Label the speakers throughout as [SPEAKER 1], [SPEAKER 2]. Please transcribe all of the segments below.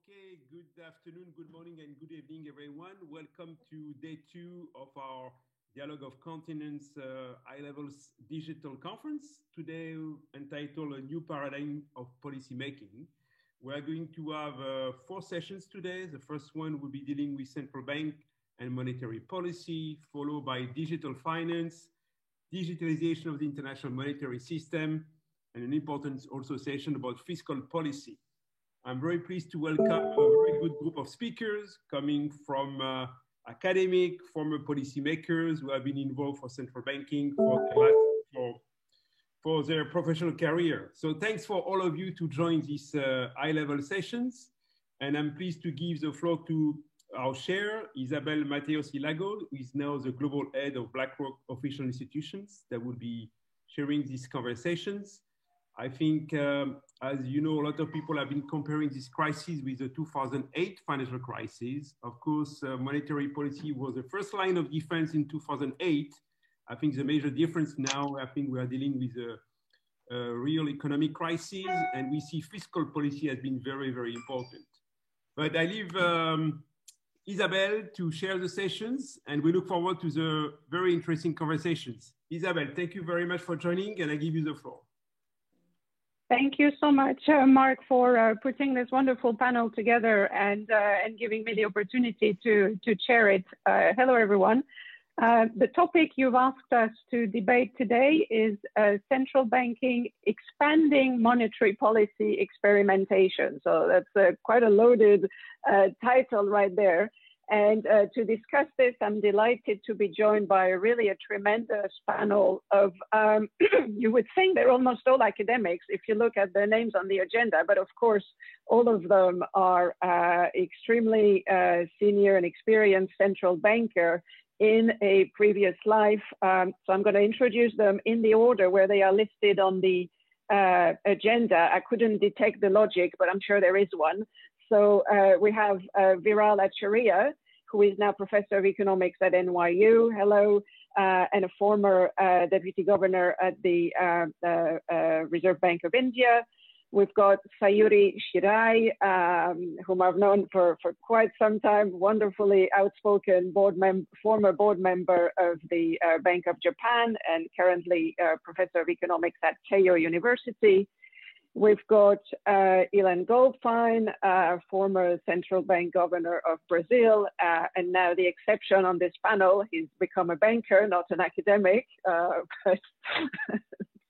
[SPEAKER 1] Okay, good afternoon, good morning, and good evening, everyone. Welcome to day 2 of our Dialogue of Continents High Levels Digital Conference. Today, entitled A New Paradigm of Policymaking. We're going to have 4 sessions today. The first one will be dealing with central bank and monetary policy, followed by digital finance, digitalization of the international monetary system, and an important also session about fiscal policy. I'm very pleased to welcome a very good group of speakers coming from academic, former policymakers who have been involved for central banking for their professional career. So thanks for all of you to join these high-level sessions. And I'm pleased to give the floor to our chair, Isabel Mateos Ilago, who is now the global head of BlackRock Official Institutions, that will be sharing these conversations. I think, as you know, a lot of people have been comparing this crisis with the 2008 financial crisis. Of course, monetary policy was the first line of defense in 2008. I think the major difference now, I think we are dealing with a real economic crisis, and we see fiscal policy has been very, very important. But I leave Isabel to share the sessions, and we look forward to the very interesting conversations. Isabel, thank you very much for joining, and I give you the floor.
[SPEAKER 2] Thank you so much, Mark, for putting this wonderful panel together and giving me the opportunity to chair it. Hello, everyone. The topic you've asked us to debate today is central banking expanding monetary policy experimentation. So that's quite a loaded title right there. And to discuss this, I'm delighted to be joined by a tremendous panel of, you would think they're almost all academics if you look at their names on the agenda, but of course, all of them are extremely senior and experienced central banker in a previous life. So I'm going to introduce them in the order where they are listed on the agenda. I couldn't detect the logic, but I'm sure there is one. So we have Viral Acharya, who is now professor of economics at NYU. Hello, and a former deputy governor at the Reserve Bank of India. We've got Sayuri Shirai, whom I've known for quite some time, wonderfully outspoken former board member of the Bank of Japan and currently professor of economics at Keio University. We've got Ilan Goldfein, former central bank governor of Brazil, and now the exception on this panel. He's become a banker, not an academic, but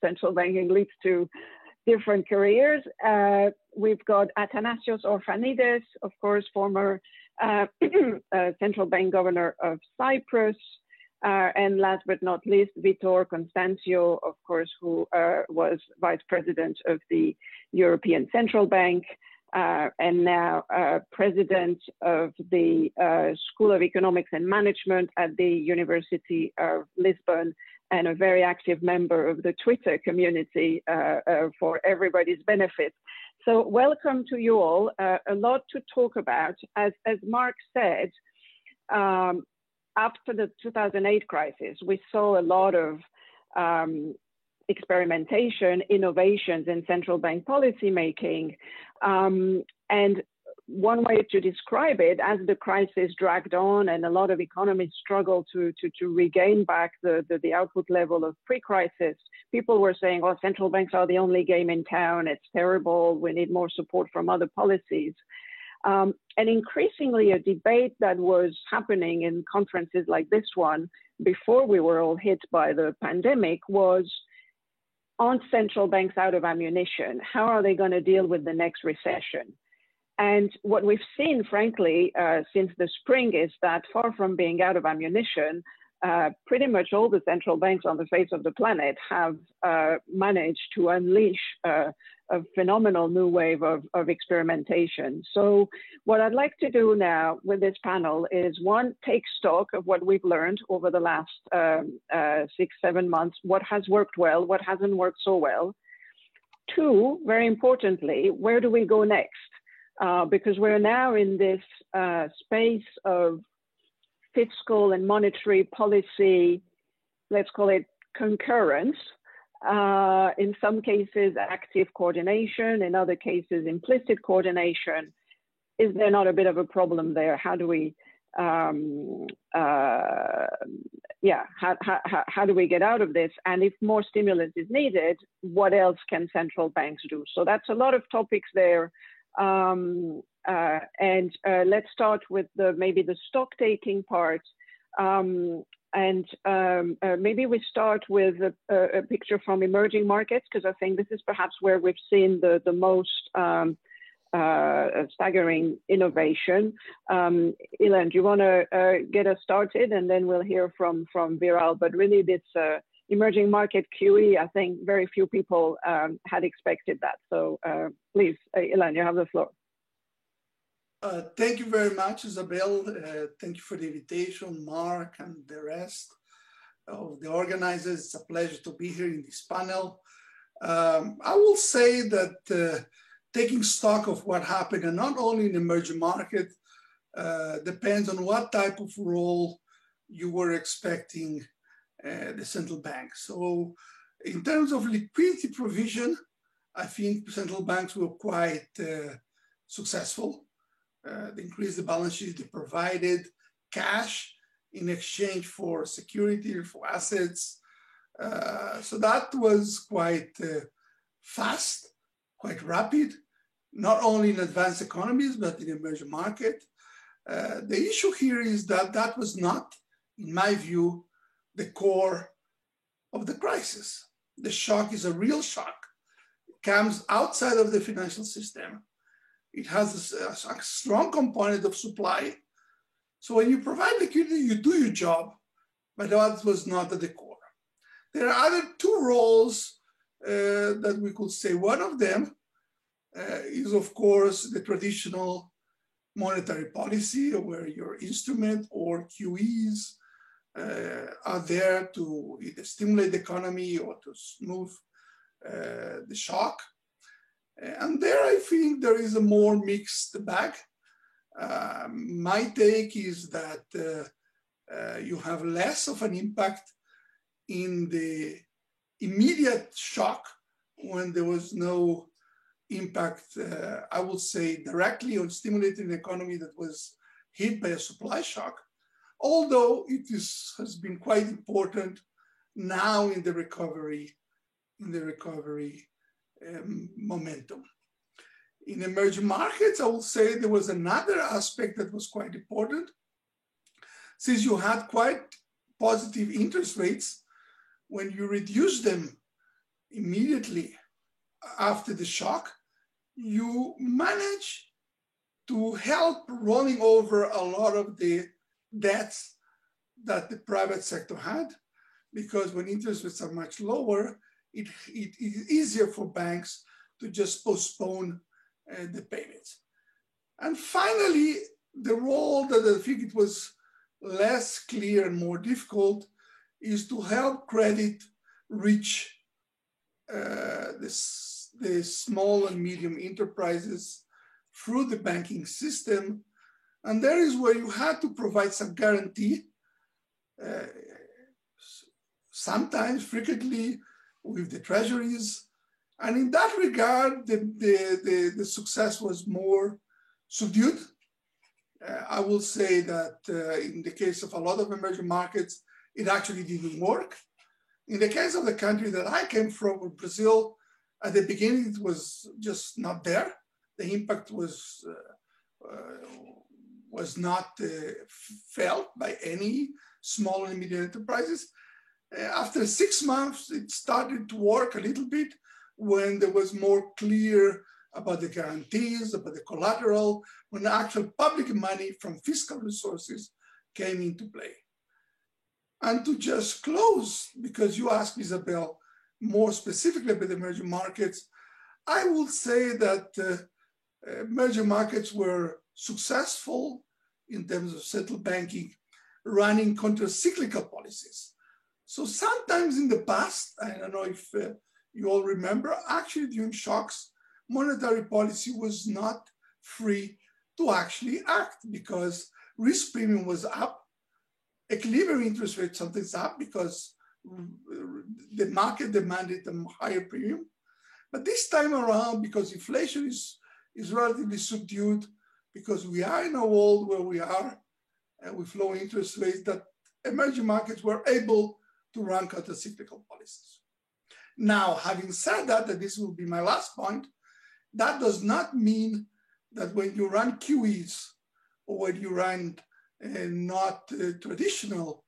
[SPEAKER 2] central banking leads to different careers. We've got Athanasios Orphanides, of course, former central bank governor of Cyprus. And last but not least, Vitor Constancio, of course, who was vice president of the European Central Bank and now president of the School of Economics and Management at the University of Lisbon, and a very active member of the Twitter community for everybody's benefit. So welcome to you all. A lot to talk about. As Mark said, after the 2008 crisis, we saw a lot of experimentation, innovations in central bank policy making. And one way to describe it, as the crisis dragged on and a lot of economies struggled to regain back the output level of pre-crisis, people were saying, oh, central banks are the only game in town. It's terrible. We need more support from other policies. And increasingly a debate that was happening in conferences like this one before we were all hit by the pandemic was, aren't central banks out of ammunition? How are they going to deal with the next recession? And what we've seen, frankly, since the spring is that far from being out of ammunition, pretty much all the central banks on the face of the planet have managed to unleash a phenomenal new wave of experimentation. So what I'd like to do now with this panel is, one, take stock of what we've learned over the last 6-7 months, what has worked well, what hasn't worked so well. Two, very importantly, where do we go next? Because we're now in this space of fiscal and monetary policy, let's call it concurrence, in some cases active coordination, in other cases implicit coordination. is there not a bit of a problem there? How do we, how do we get out of this? And if more stimulus is needed, what else can central banks do? So that's a lot of topics there. Let's start with maybe the stock taking part. Maybe we start with a picture from emerging markets, because I think this is perhaps where we've seen the most staggering innovation. Ilan, do you want to get us started, and then we'll hear from Viral? But really, this emerging market QE, I think very few people had expected that. So please, Ilan, you have the floor.
[SPEAKER 3] Thank you very much, Isabel. Thank you for the invitation, Mark, and the rest of the organizers. It's a pleasure to be here in this panel. I will say that taking stock of what happened, and not only in emerging market, depends on what type of role you were expecting the central bank. So in terms of liquidity provision, I think central banks were quite successful. They increased the balance sheet, they provided cash in exchange for security, for assets. So that was quite fast, quite rapid, not only in advanced economies, but in emerging market. The issue here is that that was not, in my view, the core of the crisis. The shock is a real shock. It comes outside of the financial system. It has a strong component of supply. So when you provide liquidity, you do your job, but that was not at the core. There are other two roles that we could say. One of them is, of course, the traditional monetary policy, where your instrument or QEs are there to either stimulate the economy or to smooth the shock. And there, I think there is a more mixed bag. My take is that you have less of an impact in the immediate shock when there was no impact, I would say, directly on stimulating the economy that was hit by a supply shock, although it has been quite important now in the recovery momentum. In emerging markets, I will say there was another aspect that was quite important. Since you had quite positive interest rates, when you reduce them immediately after the shock, you manage to help rolling over a lot of the debts that the private sector had, because when interest rates are much lower, it is easier for banks to just postpone the payments. And finally, the role that I think it was less clear and more difficult is to help credit reach the small and medium enterprises through the banking system. And there is where you had to provide some guarantee, sometimes frequently with the treasuries. And in that regard, the success was more subdued. I will say that in the case of a lot of emerging markets, it actually didn't work. In the case of the country that I came from, Brazil, at the beginning, it was just not there. The impact was not felt by any small and medium enterprises. After 6 months, it started to work a little bit when there was more clear about the guarantees, about the collateral, when the actual public money from fiscal resources came into play. And to just close, because you asked, Isabel, more specifically about emerging markets, I would say that emerging markets were successful in terms of central banking running counter-cyclical policies. So sometimes in the past, I don't know if you all remember, actually during shocks, monetary policy was not free to actually act because risk premium was up, equilibrium interest rate something's up because the market demanded a higher premium. But this time around, because inflation is relatively subdued, because we are in a world where we are with low interest rates, that emerging markets were able to run countercyclical policies. Now, having said that, and this will be my last point, that does not mean that when you run QEs or when you run not traditional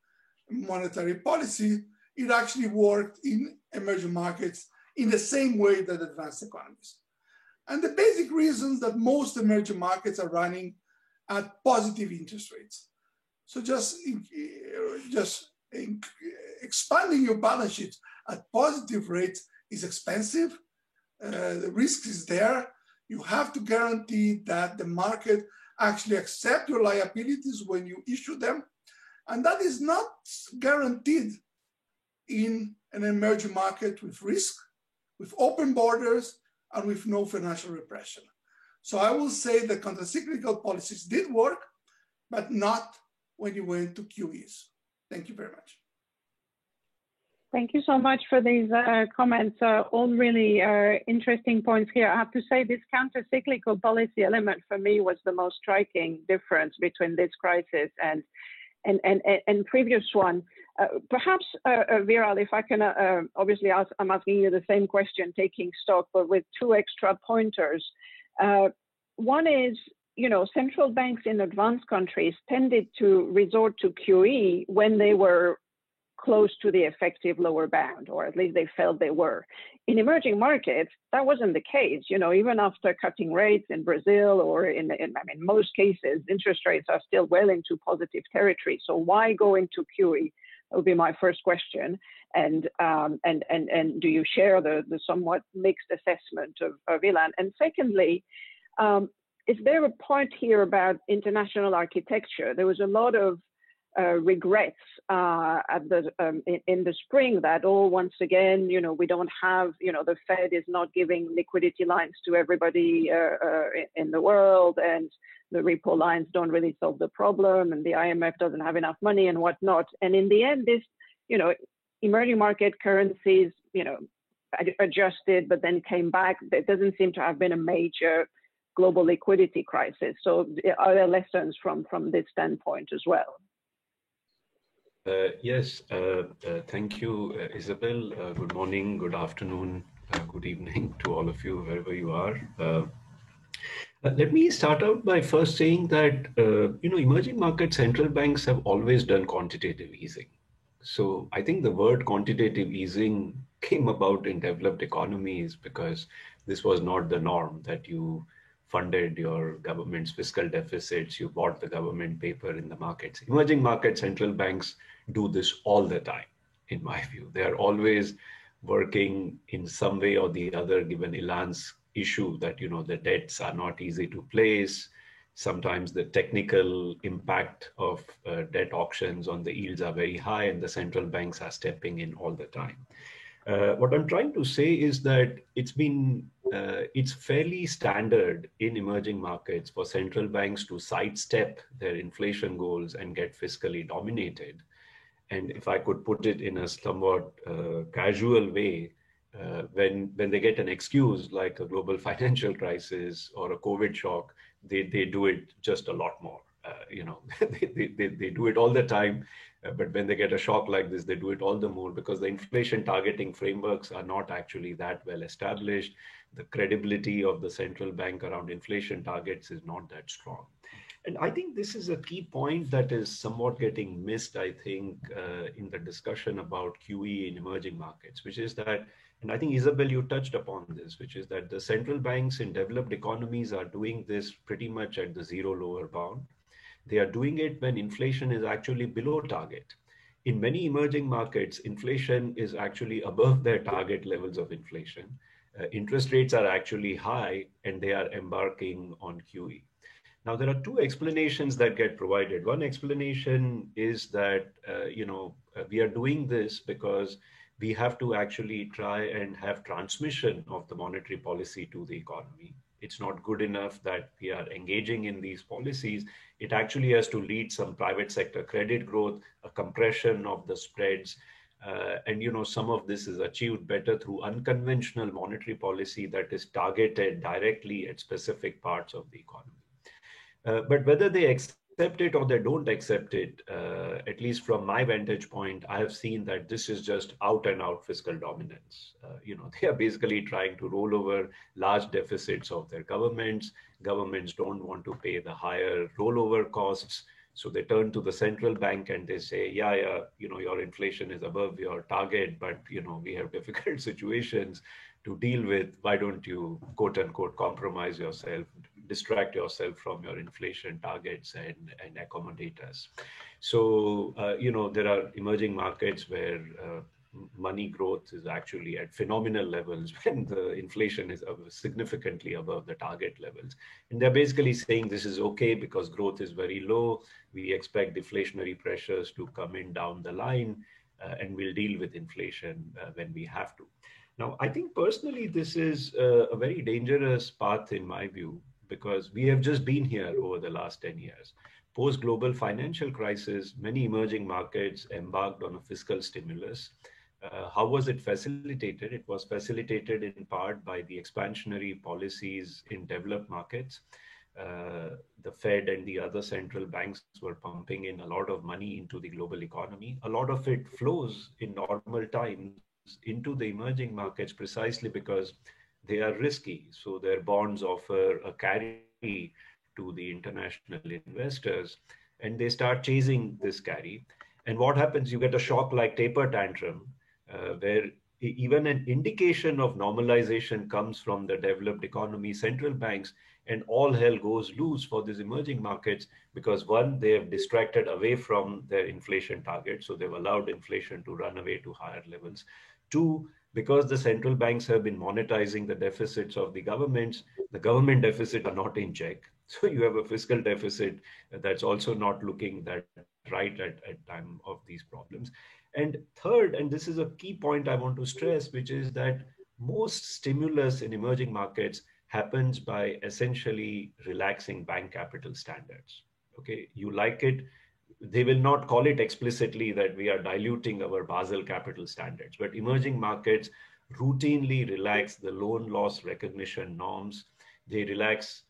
[SPEAKER 3] monetary policy, it actually worked in emerging markets in the same way that advanced economies. And the basic reasons that most emerging markets are running at positive interest rates. So just expanding your balance sheet at positive rates is expensive. The risk is there. You have to guarantee that the market actually accept your liabilities when you issue them. And that is not guaranteed in an emerging market with risk, with open borders, and with no financial repression. So I will say that countercyclical policies did work, but not when you went to QEs. Thank you very much.
[SPEAKER 2] Thank you so much for these comments. All really interesting points here. I have to say this counter-cyclical policy element for me was the most striking difference between this crisis and previous one. Perhaps, Viral, if I can, obviously I'm asking you the same question, taking stock, but with two extra pointers. One is, you know, central banks in advanced countries tended to resort to QE when they were close to the effective lower bound, or at least they felt they were. In emerging markets, that wasn't the case. You know, even after cutting rates in Brazil or in most cases, interest rates are still well into positive territory. So why go into QE? That would be my first question. And do you share the somewhat mixed assessment of Ilan? And secondly, is there a point here about international architecture? There was a lot of regrets in the spring that, once again, you know, we don't have, you know, the Fed is not giving liquidity lines to everybody in the world, and the repo lines don't really solve the problem, and the IMF doesn't have enough money and whatnot. And in the end, this, you know, emerging market currencies, you know, adjusted, but then came back. There doesn't seem to have been a major global liquidity crisis. So are there lessons from this standpoint as well?
[SPEAKER 4] Yes, thank you, Isabel. Good morning, good afternoon, good evening to all of you, wherever you are. Let me start out by first saying that, you know, emerging market central banks have always done quantitative easing. So I think the word quantitative easing came about in developed economies because this was not the norm, that you funded your government's fiscal deficits, you bought the government paper in the markets. Emerging market central banks do this all the time, in my view. They are always working in some way or the other, given Ilan's issue that, you know, the debts are not easy to place. Sometimes the technical impact of debt auctions on the yields are very high, and the central banks are stepping in all the time. What I'm trying to say is that it's fairly standard in emerging markets for central banks to sidestep their inflation goals and get fiscally dominated. And if I could put it in a somewhat casual way, when they get an excuse like a global financial crisis or a COVID shock, they do it just a lot more. You know, they do it all the time. But when they get a shock like this, they do it all the more because the inflation targeting frameworks are not actually that well established. The credibility of the central bank around inflation targets is not that strong. And I think this is a key point that is somewhat getting missed, I think, in the discussion about QE in emerging markets, which is that, and I think, Isabel, you touched upon this, which is that the central banks in developed economies are doing this pretty much at the zero lower bound. They are doing it when inflation is actually below target. In many emerging markets, inflation is actually above their target levels of inflation. Interest rates are actually high, and they are embarking on QE. Now, there are two explanations that get provided. One explanation is that, we are doing this because we have to actually try and have transmission of the monetary policy to the economy. It's not good enough that we are engaging in these policies. It actually has to lead some private sector credit growth, a compression of the spreads. And some of this is achieved better through unconventional monetary policy that is targeted directly at specific parts of the economy. But whether they accept it or they don't accept it, at least from my vantage point, I have seen that this is just out and out fiscal dominance. They are basically trying to roll over large deficits of their governments. Governments don't want to pay the higher rollover costs. So they turn to the central bank and they say, yeah, your inflation is above your target, but, we have difficult situations to deal with. Why don't you, quote unquote, compromise yourself, distract yourself from your inflation targets and accommodate us? So, there are emerging markets where money growth is actually at phenomenal levels when the inflation is significantly above the target levels. And they're basically saying this is okay because growth is very low. We expect deflationary pressures to come in down the line, and we'll deal with inflation when we have to. Now, I think personally, this is a very dangerous path in my view, because we have just been here over the last 10 years. Post global financial crisis, many emerging markets embarked on a fiscal stimulus. How was it facilitated? It was facilitated in part by the expansionary policies in developed markets. The Fed and the other central banks were pumping in a lot of money into the global economy. A lot of it flows in normal times into the emerging markets precisely because they are risky. So their bonds offer a carry to the international investors, and they start chasing this carry. And what happens? You get a shock like taper tantrum, where even an indication of normalization comes from the developed economy central banks, and all hell goes loose for these emerging markets because one, they have distracted away from their inflation target, so they've allowed inflation to run away to higher levels. Two, because the central banks have been monetizing the deficits of the government deficit are not in check. So you have a fiscal deficit that's also not looking that right at time of these problems. And third, and this is a key point I want to stress, which is that most stimulus in emerging markets happens by essentially relaxing bank capital standards. Okay, you like it, they will not call it explicitly that we are diluting our Basel capital standards, but emerging markets routinely relax the loan loss recognition norms. They relax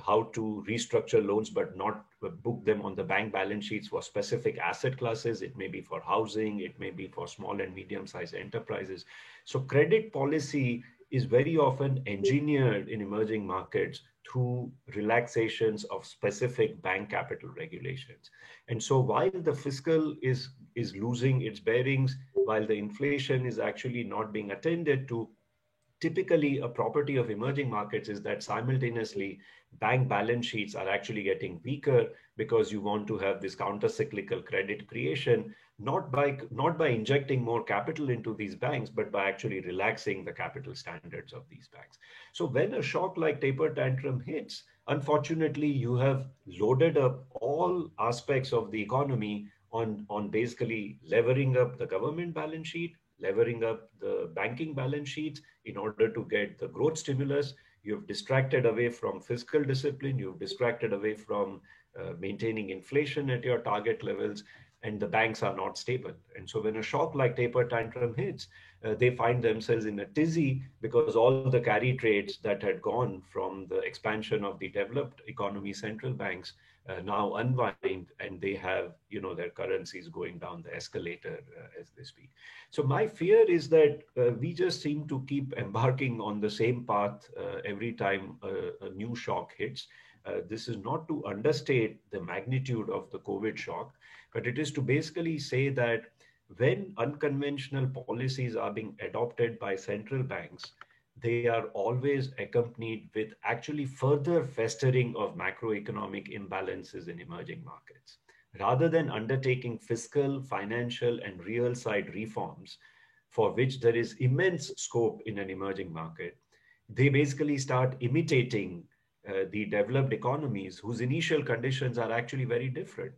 [SPEAKER 4] how to restructure loans, but not book them on the bank balance sheets for specific asset classes. It may be for housing, it may be for small and medium-sized enterprises. So credit policy is very often engineered in emerging markets through relaxations of specific bank capital regulations. And so while the fiscal is losing its bearings, while the inflation is actually not being attended to, typically a property of emerging markets is that simultaneously bank balance sheets are actually getting weaker because you want to have this counter-cyclical credit creation, not by injecting more capital into these banks, but by actually relaxing the capital standards of these banks. So when a shock like taper tantrum hits, unfortunately, you have loaded up all aspects of the economy on basically levering up the government balance sheet, levering up the banking balance sheets in order to get the growth stimulus. You've distracted away from fiscal discipline. You've distracted away from maintaining inflation at your target levels, and the banks are not stable. And so when a shock like taper tantrum hits, they find themselves in a tizzy because all the carry trades that had gone from the expansion of the developed economy central banks now unwind, and they have their currencies going down the escalator as they speak. So my fear is that we just seem to keep embarking on the same path every time a new shock hits. This is not to understate the magnitude of the COVID shock, but it is to basically say that when unconventional policies are being adopted by central banks, they are always accompanied with actually further festering of macroeconomic imbalances in emerging markets. Rather than undertaking fiscal, financial, and real side reforms, for which there is immense scope in an emerging market, they basically start imitating the developed economies whose initial conditions are actually very different.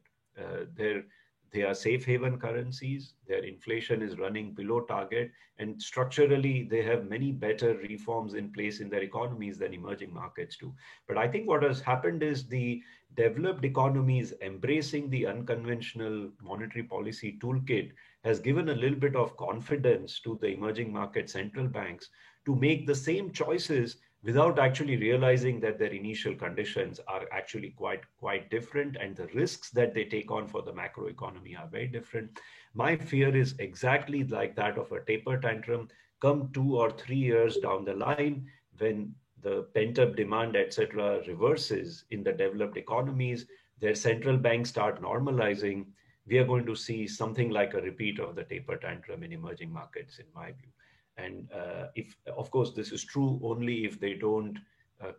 [SPEAKER 4] They are safe haven currencies, their inflation is running below target, and structurally they have many better reforms in place in their economies than emerging markets do. But I think what has happened is the developed economies embracing the unconventional monetary policy toolkit has given a little bit of confidence to the emerging market central banks to make the same choices without actually realizing that their initial conditions are actually quite different, and the risks that they take on for the macroeconomy are very different. My fear is exactly like that of a taper tantrum. Come 2 or 3 years down the line, when the pent-up demand, etc., reverses in the developed economies, their central banks start normalizing, we are going to see something like a repeat of the taper tantrum in emerging markets, in my view. And if, of course, this is true only if they don't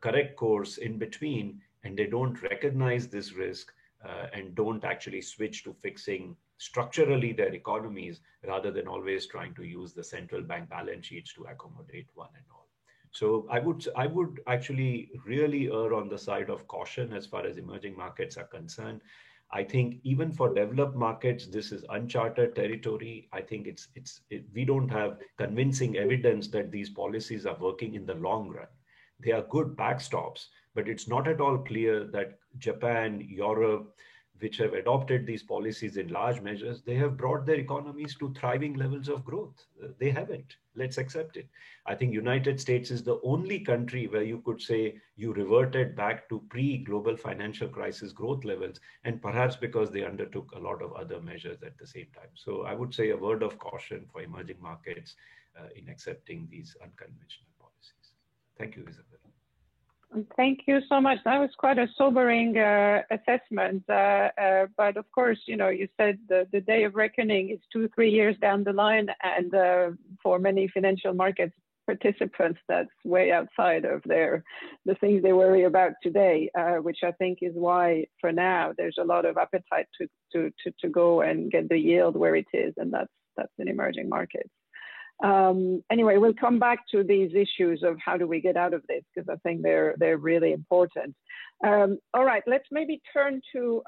[SPEAKER 4] correct course in between, and they don't recognize this risk, and don't actually switch to fixing structurally their economies rather than always trying to use the central bank balance sheets to accommodate one and all. So I would actually really err on the side of caution as far as emerging markets are concerned. I think even for developed markets, this is uncharted territory. I think we don't have convincing evidence that these policies are working in the long run. They are good backstops, but it's not at all clear that Japan, Europe, which have adopted these policies in large measures, they have brought their economies to thriving levels of growth. They haven't. Let's accept it. I think United States is the only country where you could say you reverted back to pre-global financial crisis growth levels, and perhaps because they undertook a lot of other measures at the same time. So I would say a word of caution for emerging markets in accepting these unconventional policies. Thank you, Isabel.
[SPEAKER 2] Thank you so much. That was quite a sobering assessment. But of course, you said the day of reckoning is 2-3 years down the line. And for many financial markets participants, that's way outside of the things they worry about today, which I think is why, for now, there's a lot of appetite to go and get the yield where it is. And that's in emerging markets. Anyway, we'll come back to these issues of how do we get out of this, because I think they're really important. All right, let's maybe turn to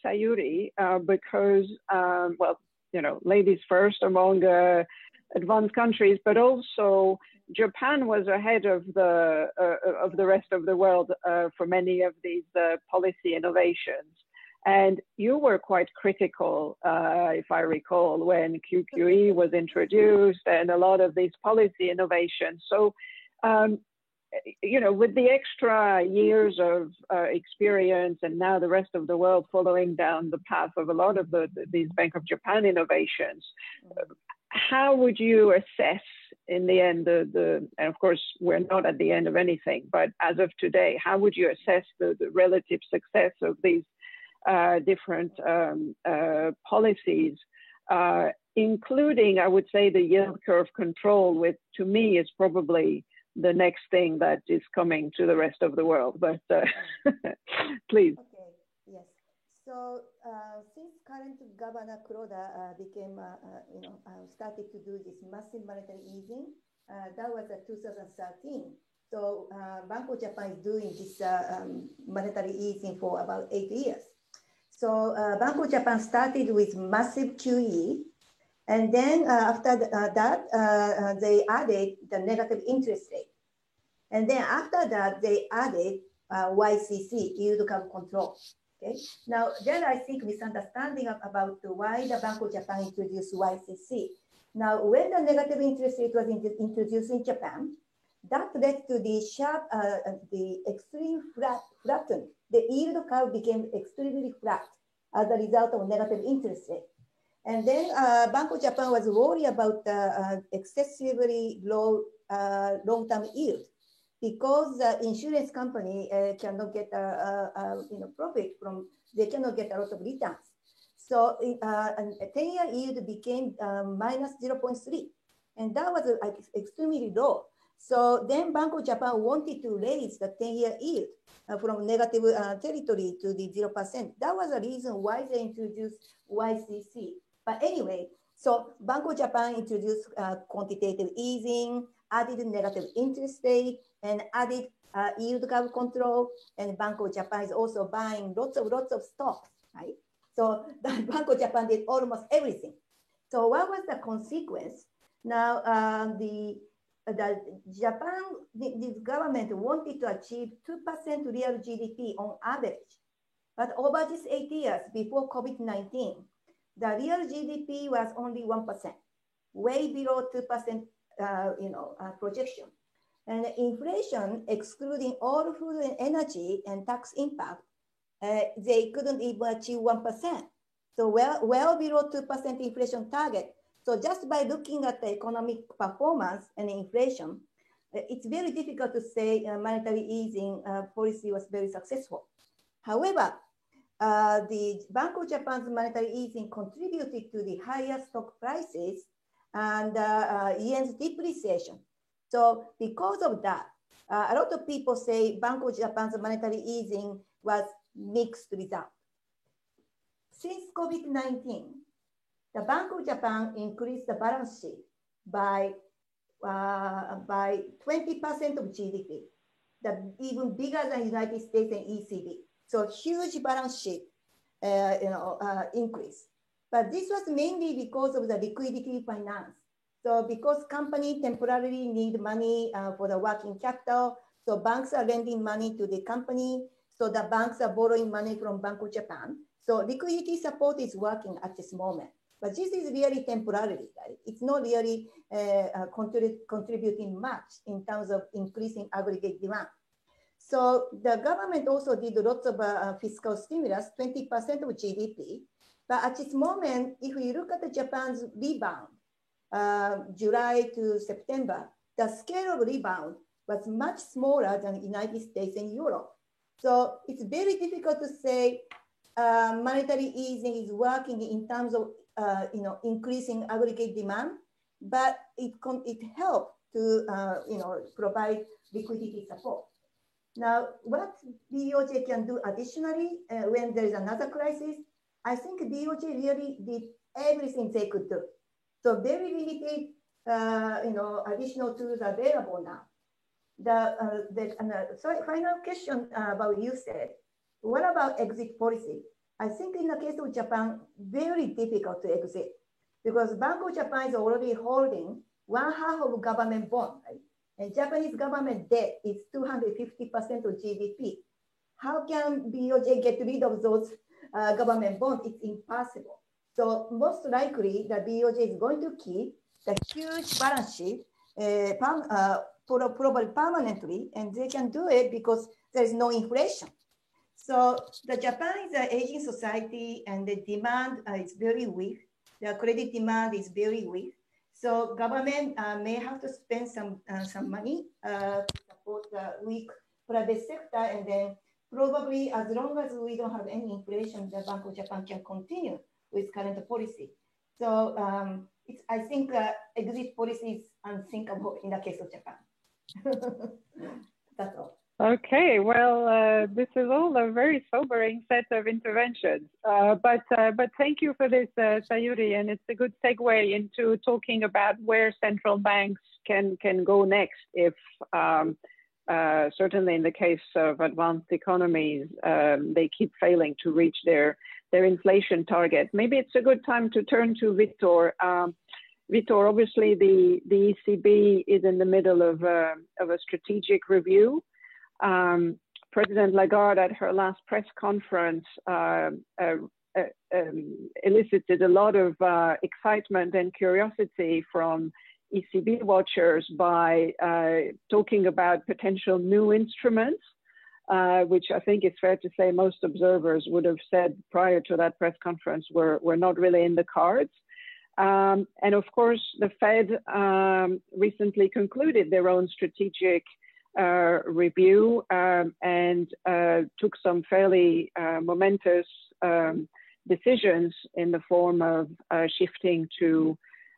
[SPEAKER 2] Sayuri, because, well, ladies first among advanced countries, but also Japan was ahead of the rest of the world for many of these policy innovations. And you were quite critical, if I recall, when QQE was introduced and a lot of these policy innovations. So, with the extra years of experience and now the rest of the world following down the path of a lot of these Bank of Japan innovations, how would you assess in the end, and of course, we're not at the end of anything, but as of today, how would you assess the relative success of these different policies, including, I would say, the yield curve control, which to me is probably the next thing that is coming to the rest of the world. But please.
[SPEAKER 5] Okay. Yes. So since current Governor Kuroda started to do this massive monetary easing, that was 2013. So Bank of Japan is doing this monetary easing for about 8 years. So Bank of Japan started with massive QE, and then after that, they added the negative interest rate. And then after that, they added YCC, yield curve control. Okay. Now, there I think misunderstanding about why the Bank of Japan introduced YCC. Now, when the negative interest rate was introduced in Japan, that led to the sharp, the extreme flatten. The yield curve became extremely flat as a result of negative interest rate. And then Bank of Japan was worried about excessively low long-term yield, because the insurance company cannot get profit from, they cannot get a lot of returns. So a 10-year yield became minus 0.3. And that was extremely low. So then Bank of Japan wanted to raise the 10-year yield from negative territory to the 0%. That was the reason why they introduced YCC. But anyway, so Bank of Japan introduced quantitative easing, added negative interest rate, and added yield curve control. And Bank of Japan is also buying lots of stocks, right? So the Bank of Japan did almost everything. So what was the consequence? Now, the Japan, this government wanted to achieve 2% real GDP on average. But over these 8 years before COVID-19, the real GDP was only 1%, way below 2% projection. And inflation, excluding all food and energy and tax impact, they couldn't even achieve 1%. So well below 2% inflation target. So just by looking at the economic performance and inflation, it's very difficult to say monetary easing policy was very successful. However, the Bank of Japan's monetary easing contributed to the higher stock prices and yen's depreciation. So because of that, a lot of people say Bank of Japan's monetary easing was mixed result. Since COVID-19, the Bank of Japan increased the balance sheet by 20% of GDP, even bigger than United States and ECB. So huge balance sheet increase. But this was mainly because of the liquidity finance. So because companies temporarily need money for the working capital, so banks are lending money to the company, so the banks are borrowing money from Bank of Japan. So liquidity support is working at this moment. But this is really temporarily, right? It's not really contributing much in terms of increasing aggregate demand. So the government also did lots of fiscal stimulus, 20% of GDP. But at this moment, if we look at Japan's rebound, July to September, the scale of rebound was much smaller than the United States and Europe. So it's very difficult to say monetary easing is working in terms of increasing aggregate demand, but it helped to provide liquidity support. Now, what BOJ can do additionally when there is another crisis, I think BOJ really did everything they could do. So very limited, additional tools available now. So final question about you said, what about exit policy? I think in the case of Japan, very difficult to exit because Bank of Japan is already holding 1/2 of government bond, right? And Japanese government debt is 250% of GDP. How can BOJ get rid of those government bonds? It's impossible. So most likely the BOJ is going to keep the huge balance sheet probably permanently, and they can do it because there is no inflation. So the Japan is an aging society and the demand is very weak. The credit demand is very weak. So government may have to spend some money to support the weak private sector, and then probably as long as we don't have any inflation, the Bank of Japan can continue with current policy. So I think exit policy is unthinkable in the case of Japan. That's all.
[SPEAKER 2] Okay, well, this is all a very sobering set of interventions. But thank you for this, Sayuri, and it's a good segue into talking about where central banks can go next if, certainly in the case of advanced economies, they keep failing to reach their inflation target. Maybe it's a good time to turn to Victor. Victor, obviously the ECB is in the middle of a strategic review. President Lagarde at her last press conference elicited a lot of excitement and curiosity from ECB watchers by talking about potential new instruments, which I think it's fair to say most observers would have said prior to that press conference were not really in the cards. And of course, the Fed recently concluded their own strategic review and took some fairly momentous decisions in the form of shifting to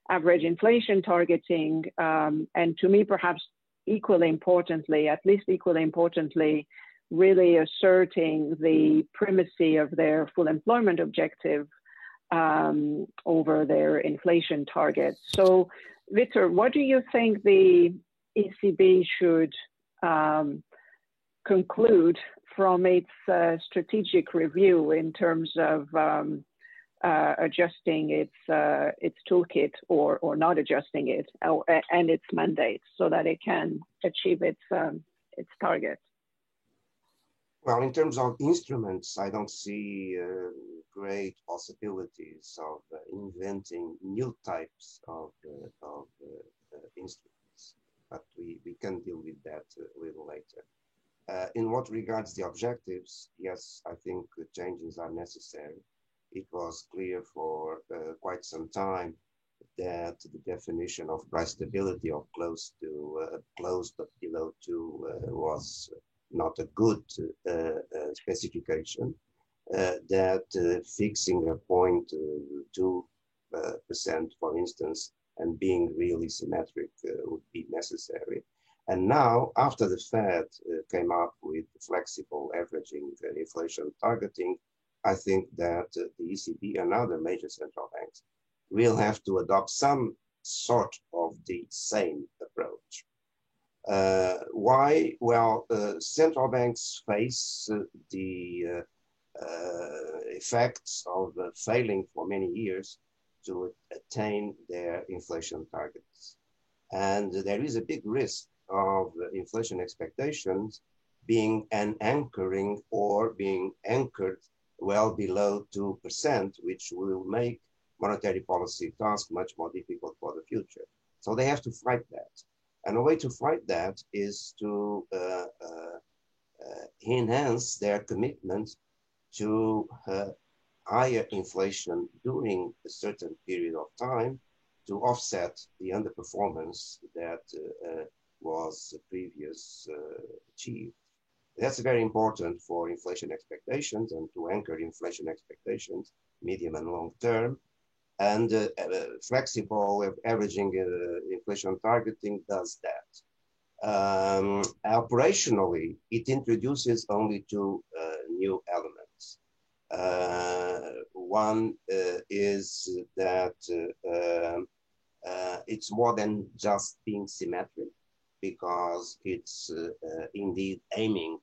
[SPEAKER 2] average inflation targeting, and to me, perhaps equally importantly, at least equally importantly, really asserting the primacy of their full employment objective over their inflation target. So, Victor, what do you think the ECB should conclude from its strategic review in terms of adjusting its toolkit or not adjusting it and its mandate so that it can achieve its target?
[SPEAKER 6] Well, in terms of instruments, I don't see great possibilities of inventing new types of instruments. but we can deal with that a little later. In what regards the objectives, yes, I think changes are necessary. It was clear for quite some time that the definition of price stability of close but below 2 was not a good specification. That fixing a 0.2%, for instance, and being really symmetric would be necessary. And now, after the Fed came up with flexible averaging inflation targeting, I think that the ECB and other major central banks will have to adopt some sort of the same approach. Why? Well, central banks face the effects of failing for many years to attain their inflation targets. And there is a big risk of inflation expectations being an anchoring or being anchored well below 2%, which will make monetary policy task much more difficult for the future. So they have to fight that. And a way to fight that is to enhance their commitment to higher inflation during a certain period of time to offset the underperformance that was previously achieved. That's very important for inflation expectations and to anchor inflation expectations, medium and long term. And flexible averaging inflation targeting does that. Operationally, it introduces only two new elements. One is that it's more than just being symmetric, because it's indeed aiming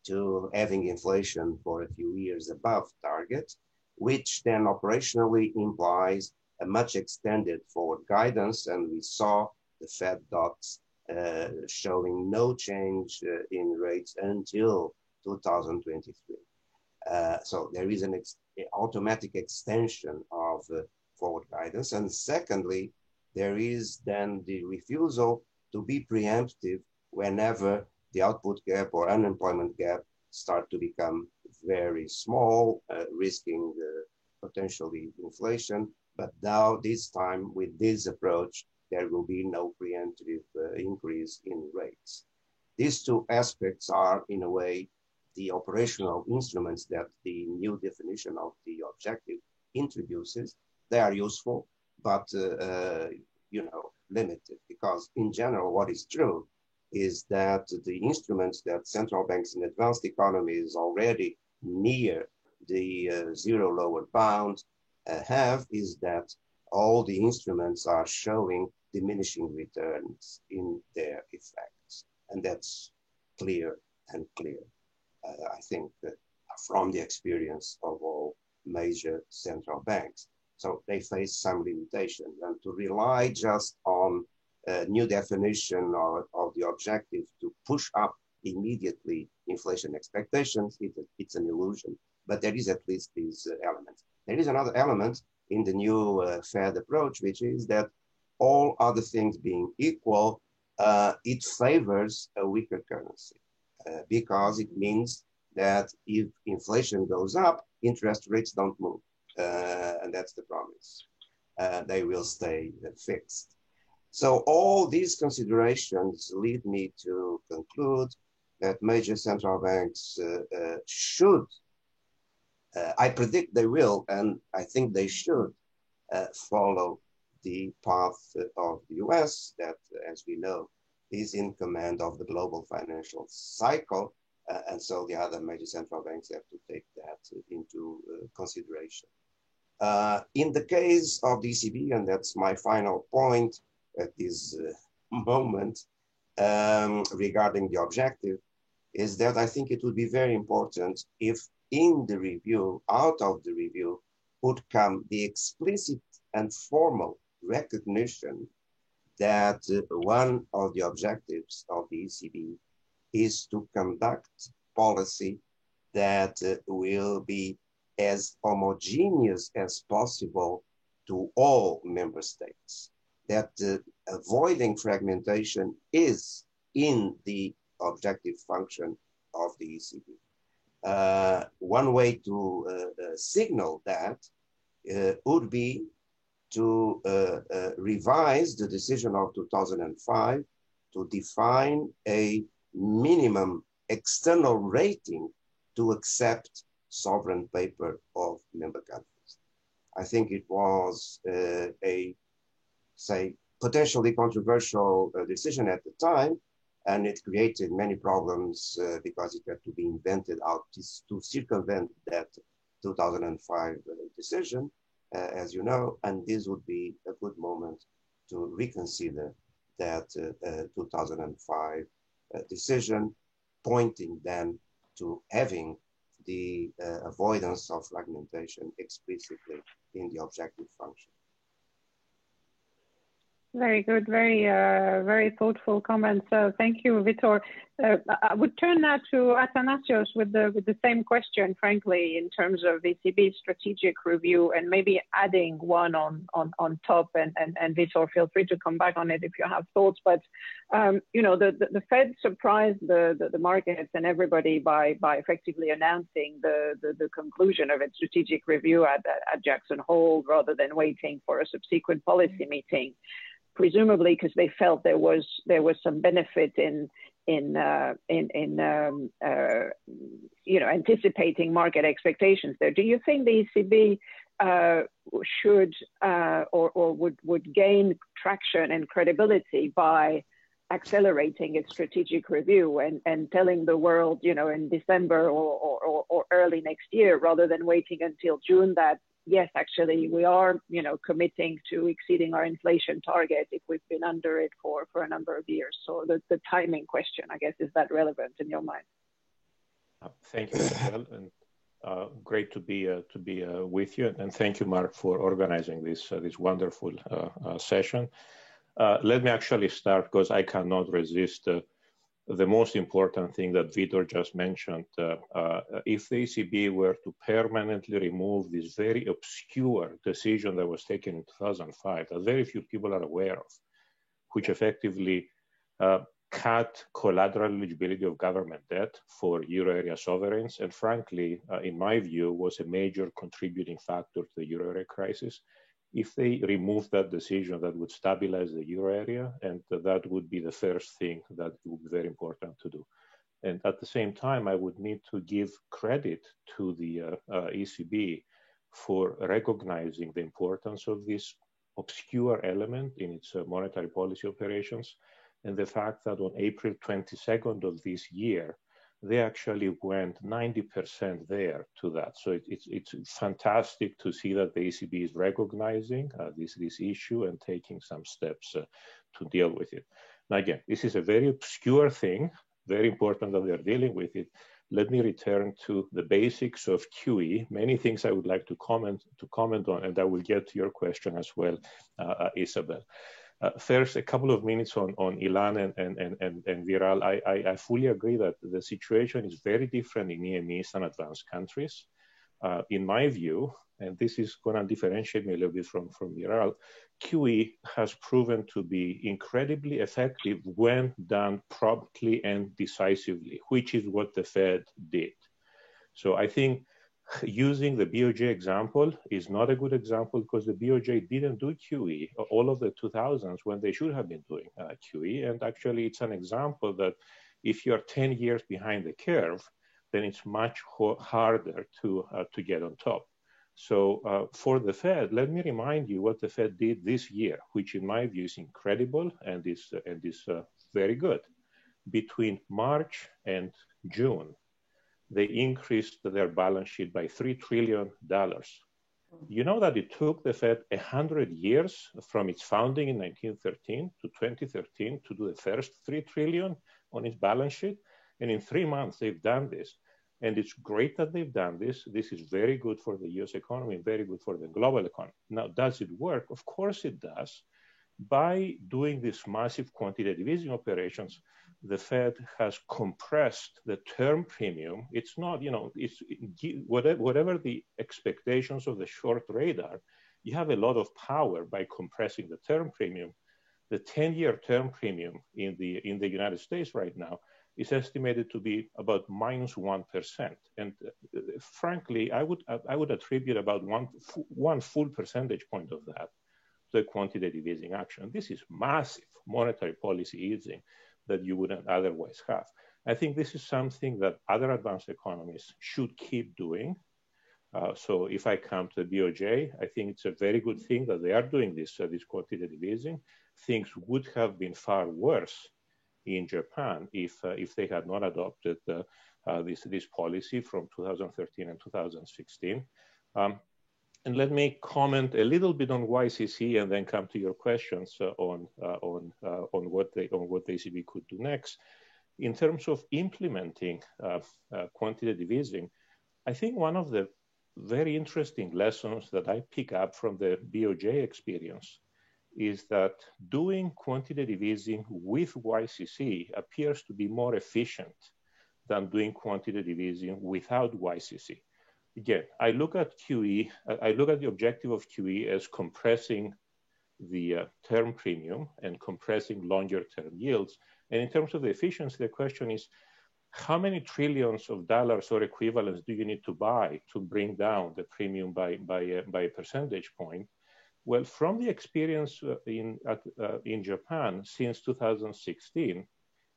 [SPEAKER 6] to having inflation for a few years above target, which then operationally implies a much extended forward guidance. And we saw the Fed dots showing no change in rates until 2023. So there is an automatic extension of forward guidance. And secondly, there is then the refusal to be preemptive whenever the output gap or unemployment gap start to become very small, risking potentially inflation. But now this time with this approach, there will be no preemptive increase in rates. These two aspects are in a way the operational instruments that the new definition of the objective introduces. They are useful, but limited, because in general, what is true is that the instruments that central banks in advanced economies already near the zero lower bound have is that all the instruments are showing diminishing returns in their effects. And that's clear and clear, I think, from the experience of all major central banks. So they face some limitation, and to rely just on a new definition of the objective to push up immediately inflation expectations, it's an illusion. But there is at least these elements. There is another element in the new Fed approach, which is that all other things being equal, it favors a weaker currency because it means that if inflation goes up, interest rates don't move. And that's the promise. They will stay fixed. So all these considerations lead me to conclude that major central banks should, I predict they will, and I think they should follow the path of the US that, as we know, is in command of the global financial cycle. And so the other major central banks have to take that into consideration. In the case of the ECB, and that's my final point at this moment regarding the objective, is that I think it would be very important if in the review, out of the review, would come the explicit and formal recognition that one of the objectives of the ECB is to conduct policy that will be as homogeneous as possible to all member states. That avoiding fragmentation is in the objective function of the ECB. One way to signal that would be to revise the decision of 2005 to define a minimum external rating to accept sovereign paper of member countries. I think it was a, say, potentially controversial decision at the time, and it created many problems because it had to be invented out to circumvent that 2005 decision, as you know, and this would be a good moment to reconsider that 2005 decision, pointing then to having the avoidance of fragmentation explicitly in the objective function.
[SPEAKER 2] Very good, very thoughtful comments. Thank you, Vitor. I would turn now to Athanasios with the same question, frankly, in terms of ECB strategic review, and maybe adding one on top. And Vitor, feel free to come back on it if you have thoughts. But you know, the Fed surprised the markets and everybody by effectively announcing the conclusion of its strategic review at Jackson Hole, rather than waiting for a subsequent policy meeting. Presumably because they felt there was some benefit in you know, anticipating market expectations there. Do you think the ECB should or would gain traction and credibility by accelerating its strategic review and telling the world, you know, in December or early next year, rather than waiting until June, that yes, actually, we are, you know, committing to exceeding our inflation target if we've been under it for a number of years? So the timing question, I guess, is that relevant in your mind?
[SPEAKER 7] Thank you, Isabel, and great to be with you. And thank you, Mark, for organizing this wonderful session. Let me actually start, because I cannot resist the most important thing that Vitor just mentioned. If the ECB were to permanently remove this very obscure decision that was taken in 2005, that very few people are aware of, which effectively cut collateral eligibility of government debt for euro area sovereigns, and frankly, in my view, was a major contributing factor to the euro area crisis. If they remove that decision, that would stabilize the euro area, and that would be the first thing that would be very important to do. And at the same time, I would need to give credit to the ECB for recognizing the importance of this obscure element in its monetary policy operations, and the fact that on April 22nd of this year, they actually went 90% there to that. So it's fantastic to see that the ECB is recognizing this issue and taking some steps to deal with it. Now, again, this is a very obscure thing, very important that they're dealing with it. Let me return to the basics of QE. Many things I would like to comment on, and I will get to your question as well, Isabel. First, a couple of minutes on Ilan and Viral. I fully agree that the situation is very different in EMEs than advanced countries. In my view, and this is going to differentiate me a little bit from Viral, QE has proven to be incredibly effective when done promptly and decisively, which is what the Fed did. So I think using the BOJ example is not a good example, because the BOJ didn't do QE all of the 2000s when they should have been doing QE. And actually, it's an example that if you're 10 years behind the curve, then it's much harder to get on top. So for the Fed, let me remind you what the Fed did this year, which in my view is incredible and is very good. Between March and June, they increased their balance sheet by $3 trillion. You know that it took the Fed 100 years from its founding in 1913 to 2013 to do the first $3 trillion on its balance sheet. And in 3 months, they've done this. And it's great that they've done this. This is very good for the US economy, very good for the global economy. Now, does it work? Of course it does. By doing this massive quantitative easing operations, the Fed has compressed the term premium. It's not, you know, it's whatever the expectations of the short rate are, you have a lot of power by compressing the term premium. the 10-year term premium in the United States right now is estimated to be about -1%. And frankly, I would attribute about one full percentage point of that to the quantitative easing action. This is massive monetary policy easing that you wouldn't otherwise have. I think this is something that other advanced economies should keep doing. So if I come to the BOJ, I think it's a very good thing that they are doing this quantitative easing. Things would have been far worse in Japan if they had not adopted this policy from 2013 and 2016. And let me comment a little bit on YCC and then come to your questions on what the ECB could do next. In terms of implementing quantitative easing, I think one of the very interesting lessons that I pick up from the BOJ experience is that doing quantitative easing with YCC appears to be more efficient than doing quantitative easing without YCC. Again, I look at QE, I look at the objective of QE as compressing the term premium and compressing longer term yields. And in terms of the efficiency, the question is, how many trillions of dollars or equivalents do you need to buy to bring down the premium by a percentage point? Well, from the experience in Japan since 2016,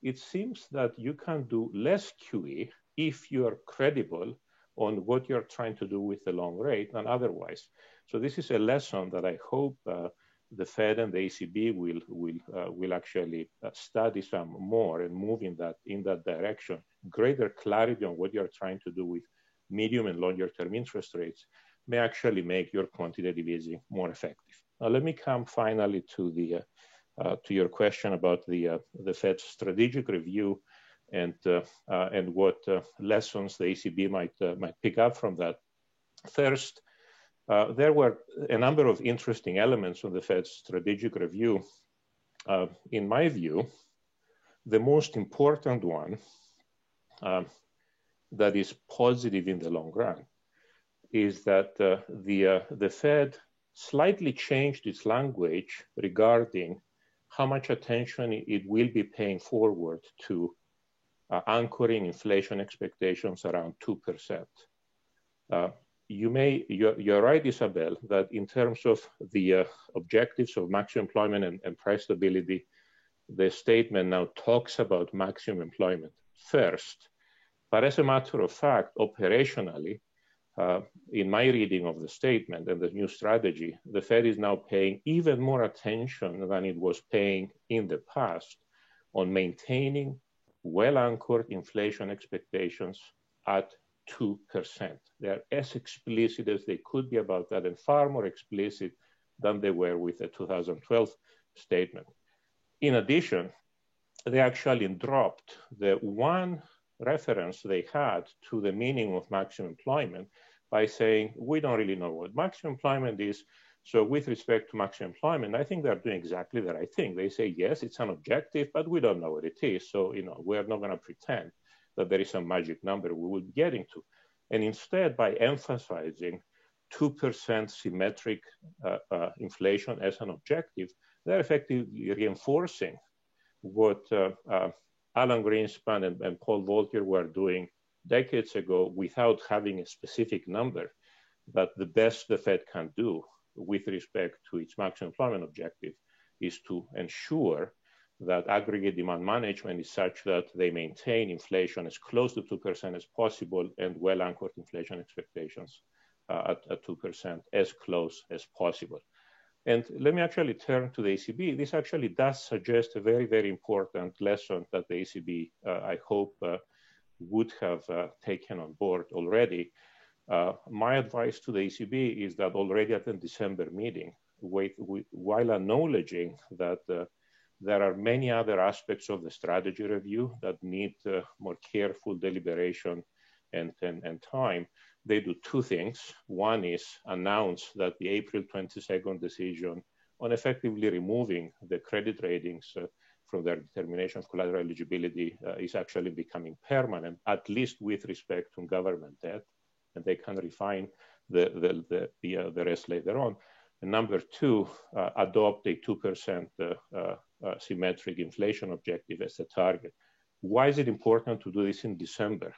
[SPEAKER 7] it seems that you can do less QE if you are credible on what you're trying to do with the long rate than otherwise. So this is a lesson that I hope the Fed and the ECB will actually study some more and move in that direction. Greater clarity on what you're trying to do with medium and longer term interest rates may actually make your quantitative easing more effective. Now, let me come finally to your question about the Fed's strategic review and what lessons the ECB might pick up from that. First, there were a number of interesting elements of the Fed's strategic review. In my view, the most important one that is positive in the long run is that the Fed slightly changed its language regarding how much attention it will be paying forward to anchoring inflation expectations around 2%. You're right, Isabel, that in terms of the objectives of maximum employment and price stability, the statement now talks about maximum employment first. But as a matter of fact, operationally, in my reading of the statement and the new strategy, the Fed is now paying even more attention than it was paying in the past on maintaining well-anchored inflation expectations at 2%. They are as explicit as they could be about that and far more explicit than they were with the 2012 statement. In addition, they actually dropped the one reference they had to the meaning of maximum employment by saying, we don't really know what maximum employment is. So with respect to maximum employment, I think they're doing exactly the right thing. They say, yes, it's an objective, but we don't know what it is. So, we're not going to pretend that there is some magic number we will be getting to. And instead, by emphasizing 2% symmetric inflation as an objective, they're effectively reinforcing what Alan Greenspan and Paul Volcker were doing decades ago without having a specific number. But the best the Fed can do with respect to its maximum employment objective is to ensure that aggregate demand management is such that they maintain inflation as close to 2% as possible and well-anchored inflation expectations at 2% as close as possible. And let me actually turn to the ECB. This actually does suggest a very, very important lesson that the ECB, I hope, would have taken on board already. My advice to the ECB is that already at the December meeting, while acknowledging that there are many other aspects of the strategy review that need more careful deliberation and time, they do two things. One is announce that the April 22nd decision on effectively removing the credit ratings from their determination of collateral eligibility is actually becoming permanent, at least with respect to government debt, and they can refine the rest later on. And number two, adopt a 2% symmetric inflation objective as a target. Why is it important to do this in December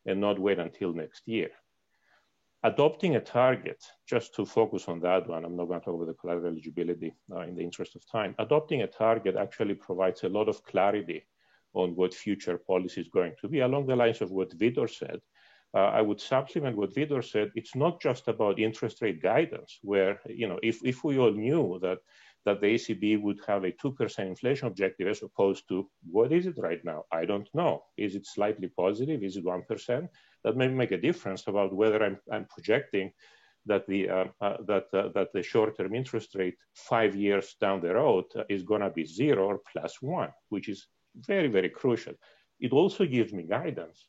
[SPEAKER 7] and not wait until next year? Adopting a target, just to focus on that one, I'm not going to talk about the collateral eligibility in the interest of time. Adopting a target actually provides a lot of clarity on what future policy is going to be. Along the lines of what Vitor said, I would supplement what Vitor said. It's not just about interest rate guidance, where, you know, if we all knew that the ECB would have a 2% inflation objective as opposed to, what is it right now? I don't know. Is it slightly positive? Is it 1%? That may make a difference about whether I'm projecting that the short-term interest rate 5 years down the road is going to be 0 or +1, which is very, very crucial. It also gives me guidance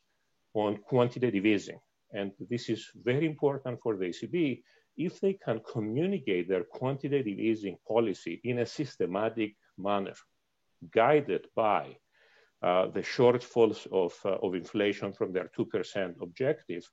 [SPEAKER 7] on quantitative easing. And this is very important for the ECB. If they can communicate their quantitative easing policy in a systematic manner, guided by the shortfalls of inflation from their 2% objective,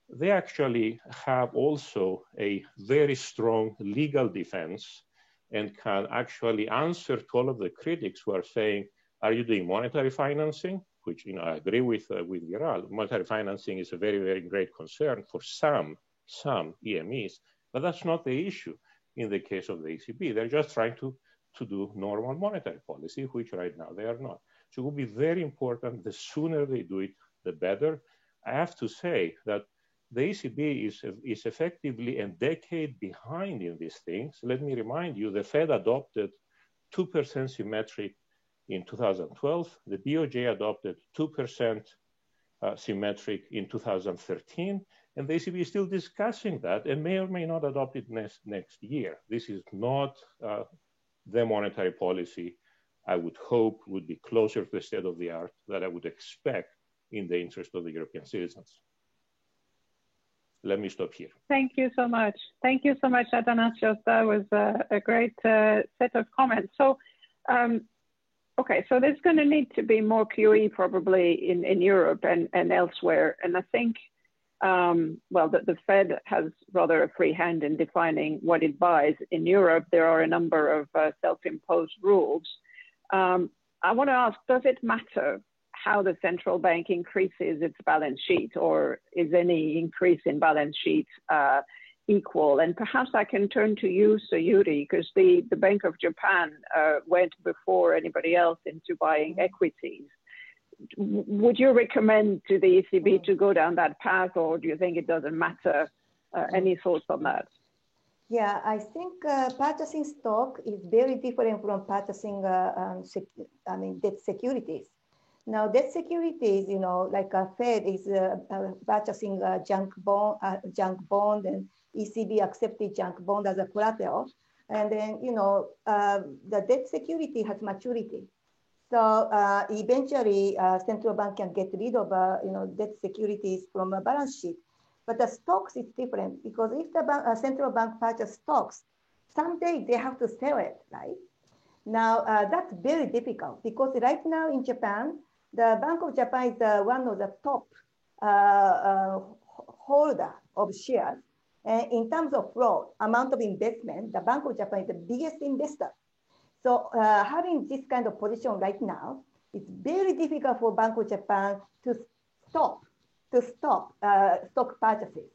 [SPEAKER 7] they actually have also a very strong legal defense and can actually answer to all of the critics who are saying, are you doing monetary financing? Which, you know, I agree with Viral. Monetary financing is a very, very great concern for some EMEs, but that's not the issue in the case of the ECB. They're just trying to do normal monetary policy, which right now they are not. So it will be very important. The sooner they do it, the better. I have to say that the ECB is effectively a decade behind in these things. Let me remind you, the Fed adopted 2% symmetric in 2012. The BOJ adopted 2% symmetric in 2013. And the ECB is still discussing that and may or may not adopt it next year. This is not the monetary policy I would hope would be closer to the state of the art that I would expect in the interest of the European citizens. Let me stop here.
[SPEAKER 2] Thank you so much. Thank you so much, Athanasios. That was a great set of comments. So, okay, so there's going to need to be more QE probably in Europe and elsewhere. And I think, well, the Fed has rather a free hand in defining what it buys. In Europe, there are a number of self-imposed rules. I want to ask, does it matter how the central bank increases its balance sheet, or is any increase in balance sheet equal? And perhaps I can turn to you, Sayuri, because the Bank of Japan went before anybody else into buying equities. Would you recommend to the ECB to go down that path, or do you think it doesn't matter? Any thoughts on that?
[SPEAKER 5] Yeah, I think purchasing stock is very different from purchasing, debt securities. Now, debt securities, you know, like a Fed is purchasing a junk bond, and ECB accepted junk bond as a collateral. And then, you know, the debt security has maturity. So eventually, central bank can get rid of, debt securities from a balance sheet. But the stocks is different, because if the central bank purchase stocks, someday they have to sell it, right? Now, that's very difficult, because right now in Japan, the Bank of Japan is one of the top holder of shares. And in terms of flow, amount of investment, the Bank of Japan is the biggest investor. So having this kind of position right now, it's very difficult for Bank of Japan to stop stock purchases.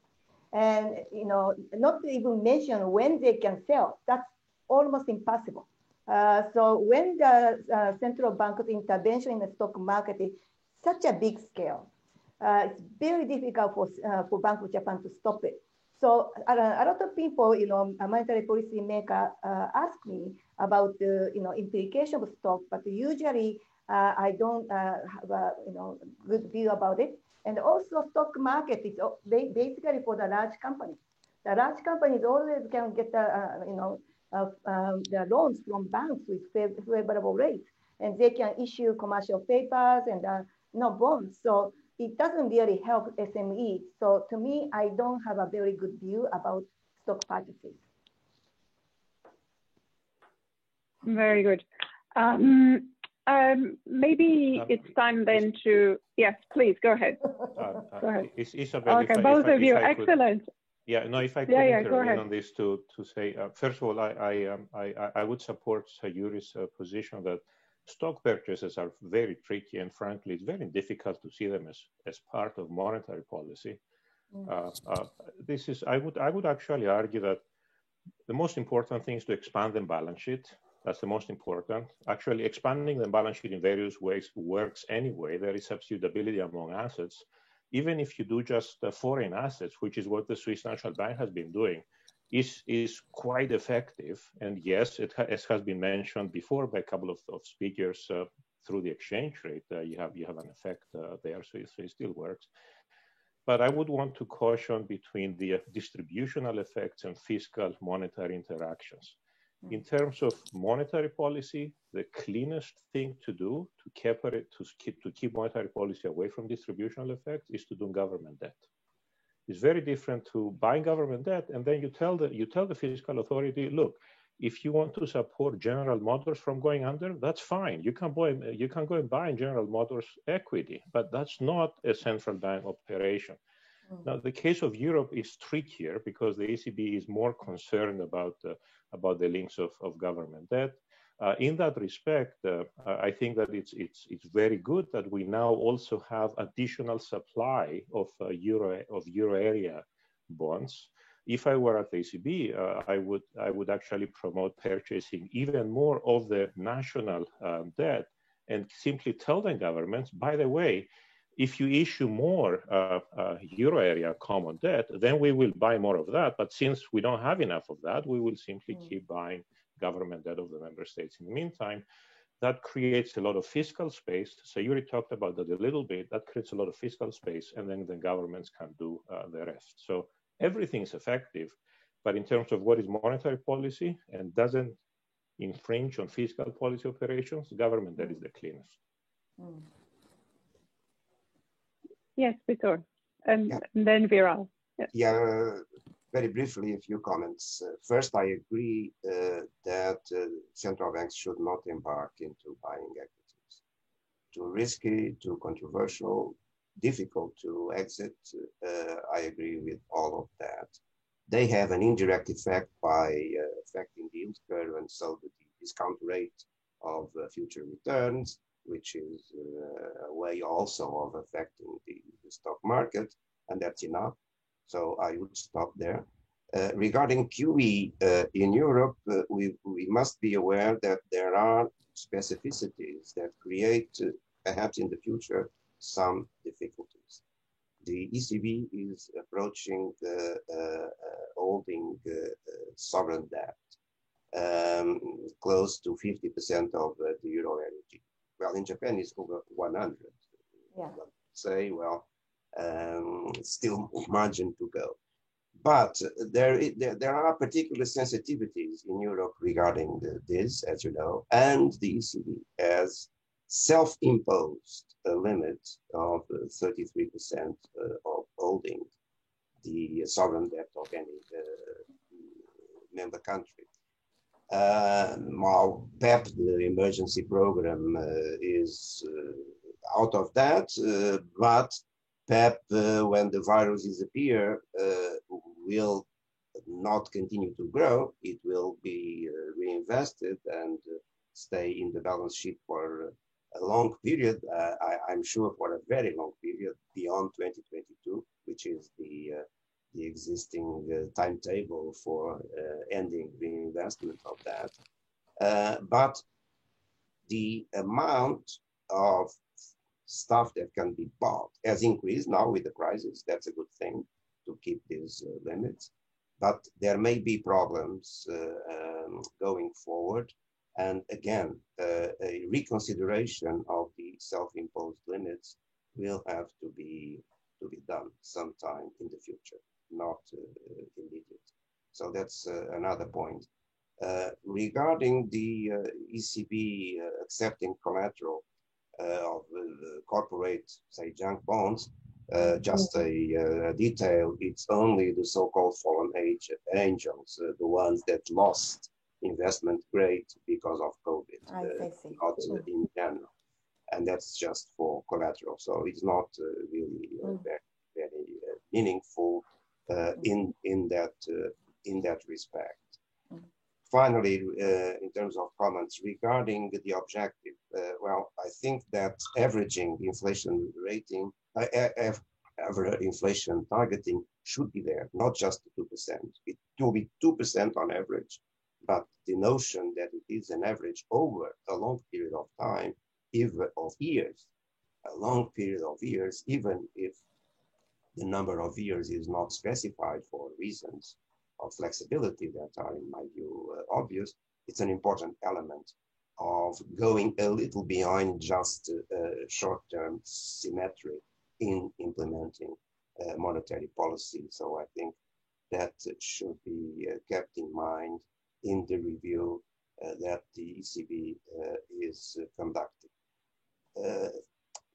[SPEAKER 5] And, you know, not to even mention when they can sell, that's almost impossible. So when the central bank's intervention in the stock market is such a big scale, it's very difficult for Bank of Japan to stop it. So a lot of people, you know, a monetary policy maker ask me about the, implication of stock, but usually I don't have a, good view about it. And also stock market is basically for the large companies. The large companies always can get the loans from banks with favorable rates, and they can issue commercial papers and bonds. So it doesn't really help SME. So to me, I don't have a very good view about stock purchases.
[SPEAKER 2] Very good. Maybe it's time then to, yes, please go ahead. Go ahead.
[SPEAKER 7] Isabel,
[SPEAKER 2] okay, both of you, excellent.
[SPEAKER 7] Yeah, no, if I could intervene on this to say, first of all, I would support Yuri's position that stock purchases are very tricky, and frankly, it's very difficult to see them as part of monetary policy. I would actually argue that the most important thing is to expand the balance sheet. That's the most important. Actually, expanding the balance sheet in various ways works anyway. There is substitutability among assets. Even if you do just foreign assets, which is what the Swiss National Bank has been doing, is quite effective. And yes, as has been mentioned before by a couple of speakers, through the exchange rate, you have an effect there, so it still works. But I would want to caution between the distributional effects and fiscal monetary interactions. In terms of monetary policy, the cleanest thing to do to keep monetary policy away from distributional effects is to do government debt. It's very different to buying government debt, and then you tell the fiscal authority, look, if you want to support General Motors from going under, that's fine. You can go and buy General Motors equity, but that's not a central bank operation. Now, the case of Europe is trickier because the ECB is more concerned about the links of government debt. In that respect, I think that it's very good that we now also have additional supply of euro area bonds. If I were at the ECB, I would actually promote purchasing even more of the national debt and simply tell the governments, by the way, if you issue more euro area common debt, then we will buy more of that. But since we don't have enough of that, we will simply keep buying government debt of the member states. In the meantime, that creates a lot of fiscal space. So you already talked about that a little bit. That creates a lot of fiscal space, and then the governments can do the rest. So everything is effective, but in terms of what is monetary policy and doesn't infringe on fiscal policy operations, government debt is the cleanest.
[SPEAKER 2] Yes, Vitor, and then Viral.
[SPEAKER 6] Yeah, very briefly, a few comments. First, I agree that central banks should not embark into buying equities. Too risky, too controversial, difficult to exit. I agree with all of that. They have an indirect effect by affecting the yield curve, and so the discount rate of future returns, which is a way also of affecting the stock market, and that's enough. So I would stop there. Regarding QE in Europe, we must be aware that there are specificities that create, perhaps in the future, some difficulties. The ECB is approaching holding sovereign debt close to 50% of the euro area. Well, in Japan, it's over 100. Yeah. Say, well, still margin to go. But there are particular sensitivities in Europe regarding this, as you know, and the ECB has self-imposed a limit of 33% of holding the sovereign debt of any member country. While PEP, the emergency program, is out of that, but PEP, when the virus disappears, will not continue to grow. It will be reinvested and stay in the balance sheet for a long period. I'm sure for a very long period beyond 2022, which is the existing timetable for ending reinvestment of that. But the amount of stuff that can be bought has increased now with the crisis. That's a good thing to keep these limits. But there may be problems going forward. And again, a reconsideration of the self-imposed limits will have to be done sometime in the future, not immediate. So that's another point. Regarding the ECB accepting collateral of corporate, say, junk bonds, just a detail, it's only the so-called fallen angels, the ones that lost investment grade because of COVID, not in general. And that's just for collateral. So it's not really very meaningful in that respect. Finally, in terms of comments regarding the objective, well, I think that averaging inflation rating, average inflation targeting should be there, not just 2%. It will be 2% on average, but the notion that it is an average over a long period of time, even of years, a long period of years, even if the number of years is not specified for reasons of flexibility that are, in my view, obvious, it's an important element of going a little behind just short-term symmetry in implementing monetary policy. So I think that should be kept in mind in the review that the ECB is conducting.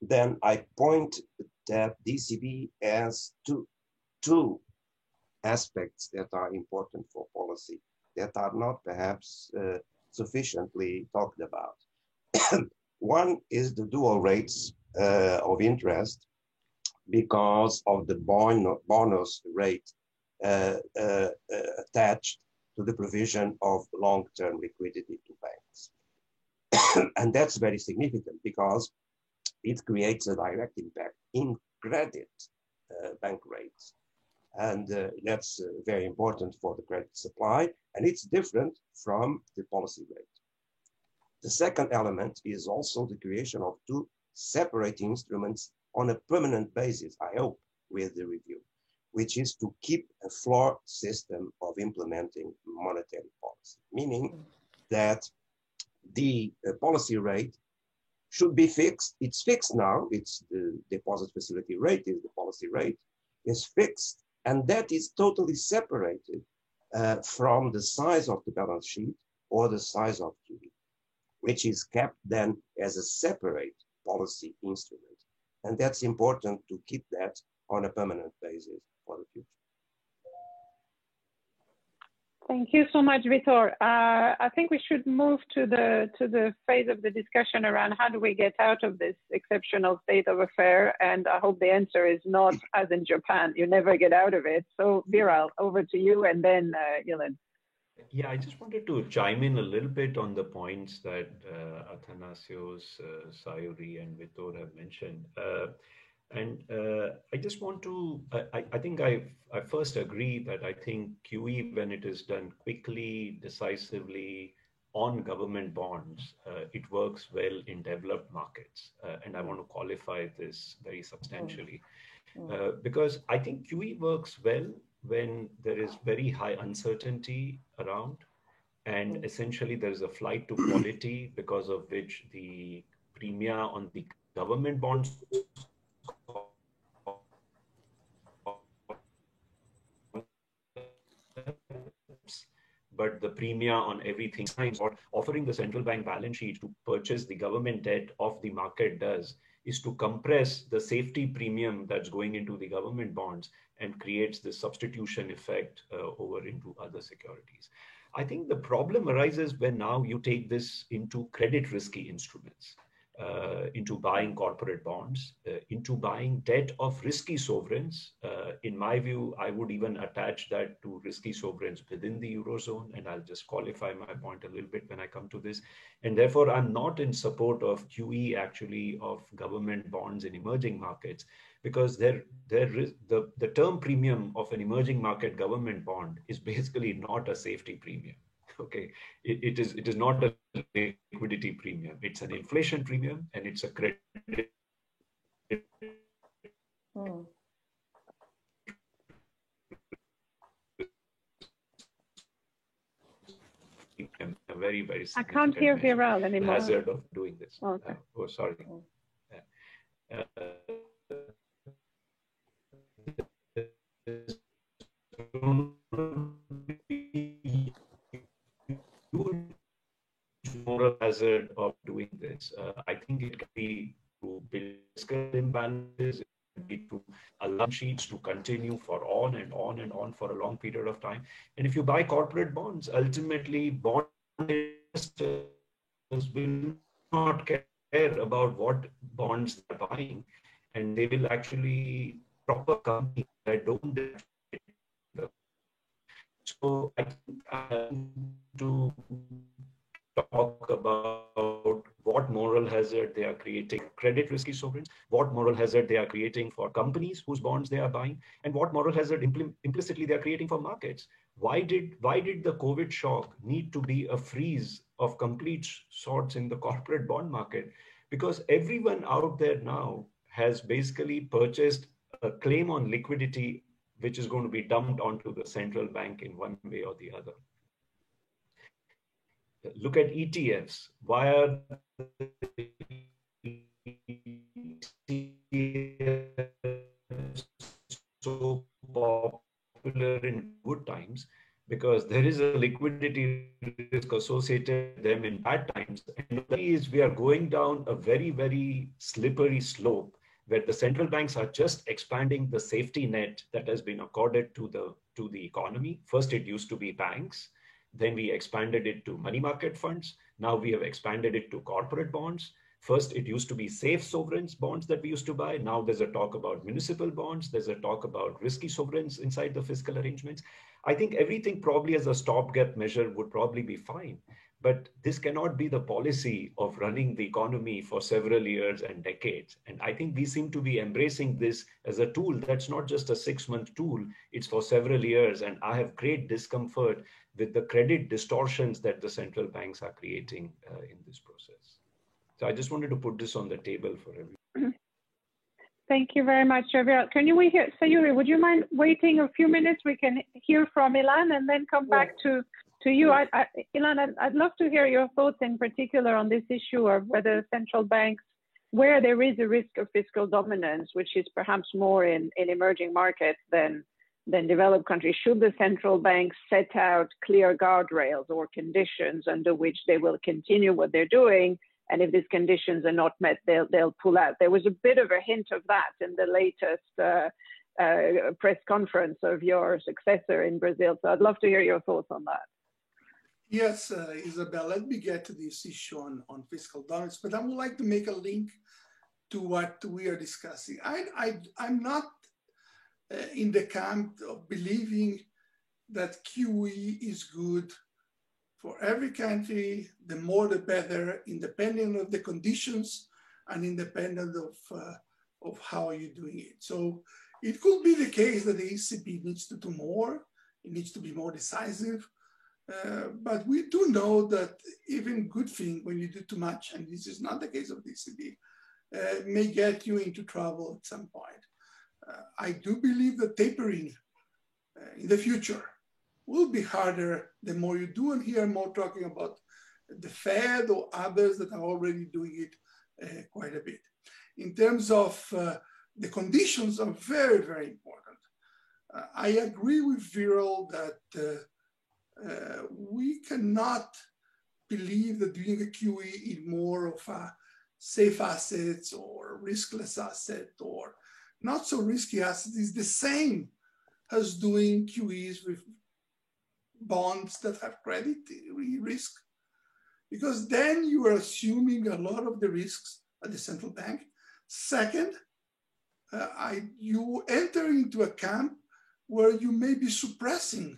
[SPEAKER 6] Then I point that the ECB has two aspects that are important for policy that are not perhaps sufficiently talked about. One is the dual rates of interest because of the bonus rate attached to the provision of long-term liquidity to banks. And that's very significant because it creates a direct impact in credit bank rates. And that's very important for the credit supply, and it's different from the policy rate. The second element is also the creation of two separate instruments on a permanent basis, I hope, with the review, which is to keep a floor system of implementing monetary policy, meaning that the policy rate should be fixed. It's fixed now. It's the deposit facility rate is the policy rate, is fixed. And that is totally separated from the size of the balance sheet or the size of QE, which is kept then as a separate policy instrument. And that's important to keep that on a permanent basis for the future.
[SPEAKER 2] Thank you so much, Vitor. I think we should move to the phase of the discussion around how do we get out of this exceptional state of affair, and I hope the answer is not as in Japan, you never get out of it. So Viral, over to you, and then Ilan.
[SPEAKER 4] Yeah, I just wanted to chime in a little bit on the points that Athanasios, Sayuri, and Vitor have mentioned. I just want to, I think I first agree that I think QE, when it is done quickly, decisively on government bonds, it works well in developed markets. And I want to qualify this very substantially. Because I think QE works well when there is very high uncertainty around, and essentially there's a flight to quality because of which the premia on the government bonds but the premia on everything, or offering the central bank balance sheet to purchase the government debt of the market does, is to compress the safety premium that's going into the government bonds and creates the substitution effect over into other securities. I think the problem arises when now you take this into credit risky instruments, into buying corporate bonds, into buying debt of risky sovereigns. In my view, I would even attach that to risky sovereigns within the Eurozone, and I'll just qualify my point a little bit when I come to this. And therefore, I'm not in support of QE actually of government bonds in emerging markets, because the term premium of an emerging market government bond is basically not a safety premium. Okay, it is not a liquidity premium. It's an inflation premium, and it's a credit. A very, very
[SPEAKER 2] I can't hear Viral anymore.
[SPEAKER 4] Hazard of doing this.
[SPEAKER 2] Okay.
[SPEAKER 4] Oh, sorry. Moral hazard of doing this. I think it can be to build fiscal imbalances, it can be to allow sheets to continue for on and on and on for a long period of time. And if you buy corporate bonds, ultimately bond investors will not care about what bonds they're buying, and they will actually proper companies that don't So I think to talk about what moral hazard they are creating, credit risky sovereigns, what moral hazard they are creating for companies whose bonds they are buying, and what moral hazard implicitly they are creating for markets. Why did the COVID shock need to be a freeze of complete sorts in the corporate bond market? Because everyone out there now has basically purchased a claim on liquidity, which is going to be dumped onto the central bank in one way or the other. Look at ETFs. Why are ETFs so popular in good times? Because there is a liquidity risk associated with them in bad times. And we are going down a very, very slippery slope where the central banks are just expanding the safety net that has been accorded to the economy. First, it used to be banks. Then we expanded it to money market funds. Now we have expanded it to corporate bonds. First, it used to be safe sovereigns bonds that we used to buy. Now there's a talk about municipal bonds. There's a talk about risky sovereigns inside the fiscal arrangements. I think everything probably as a stopgap measure would probably be fine. But this cannot be the policy of running the economy for several years and decades. And I think we seem to be embracing this as a tool that's not just a 6-month tool, it's for several years. And I have great discomfort with the credit distortions that the central banks are creating in this process. So I just wanted to put this on the table for everyone.
[SPEAKER 2] Thank you very much, Javier. Can we hear, Sayuri, would you mind waiting a few minutes? We can hear from Ilan and then come back to you. Ilan, I'd love to hear your thoughts in particular on this issue of whether central banks, where there is a risk of fiscal dominance, which is perhaps more in emerging markets than developed countries, should the central banks set out clear guardrails or conditions under which they will continue what they're doing? And if these conditions are not met, they'll pull out. There was a bit of a hint of that in the latest press conference of your successor in Brazil. So I'd love to hear your thoughts on that.
[SPEAKER 3] Yes, Isabel, let me get to this issue on fiscal dominance, but I would like to make a link to what we are discussing. I'm not in the camp of believing that QE is good for every country, the more the better, independent of the conditions and independent of how you're doing it. So it could be the case that the ECB needs to do more, it needs to be more decisive, but we do know that even good thing when you do too much, and this is not the case of the ECB, may get you into trouble at some point. I do believe that tapering in the future will be harder the more you do, and here I'm more talking about the Fed or others that are already doing it quite a bit. In terms of the conditions are very, very important. I agree with Viral that we cannot believe that doing a QE is more of a safe assets or riskless asset or not so risky asset is the same as doing QEs with bonds that have credit risk, because then you are assuming a lot of the risks at the central bank. Second, you enter into a camp where you may be suppressing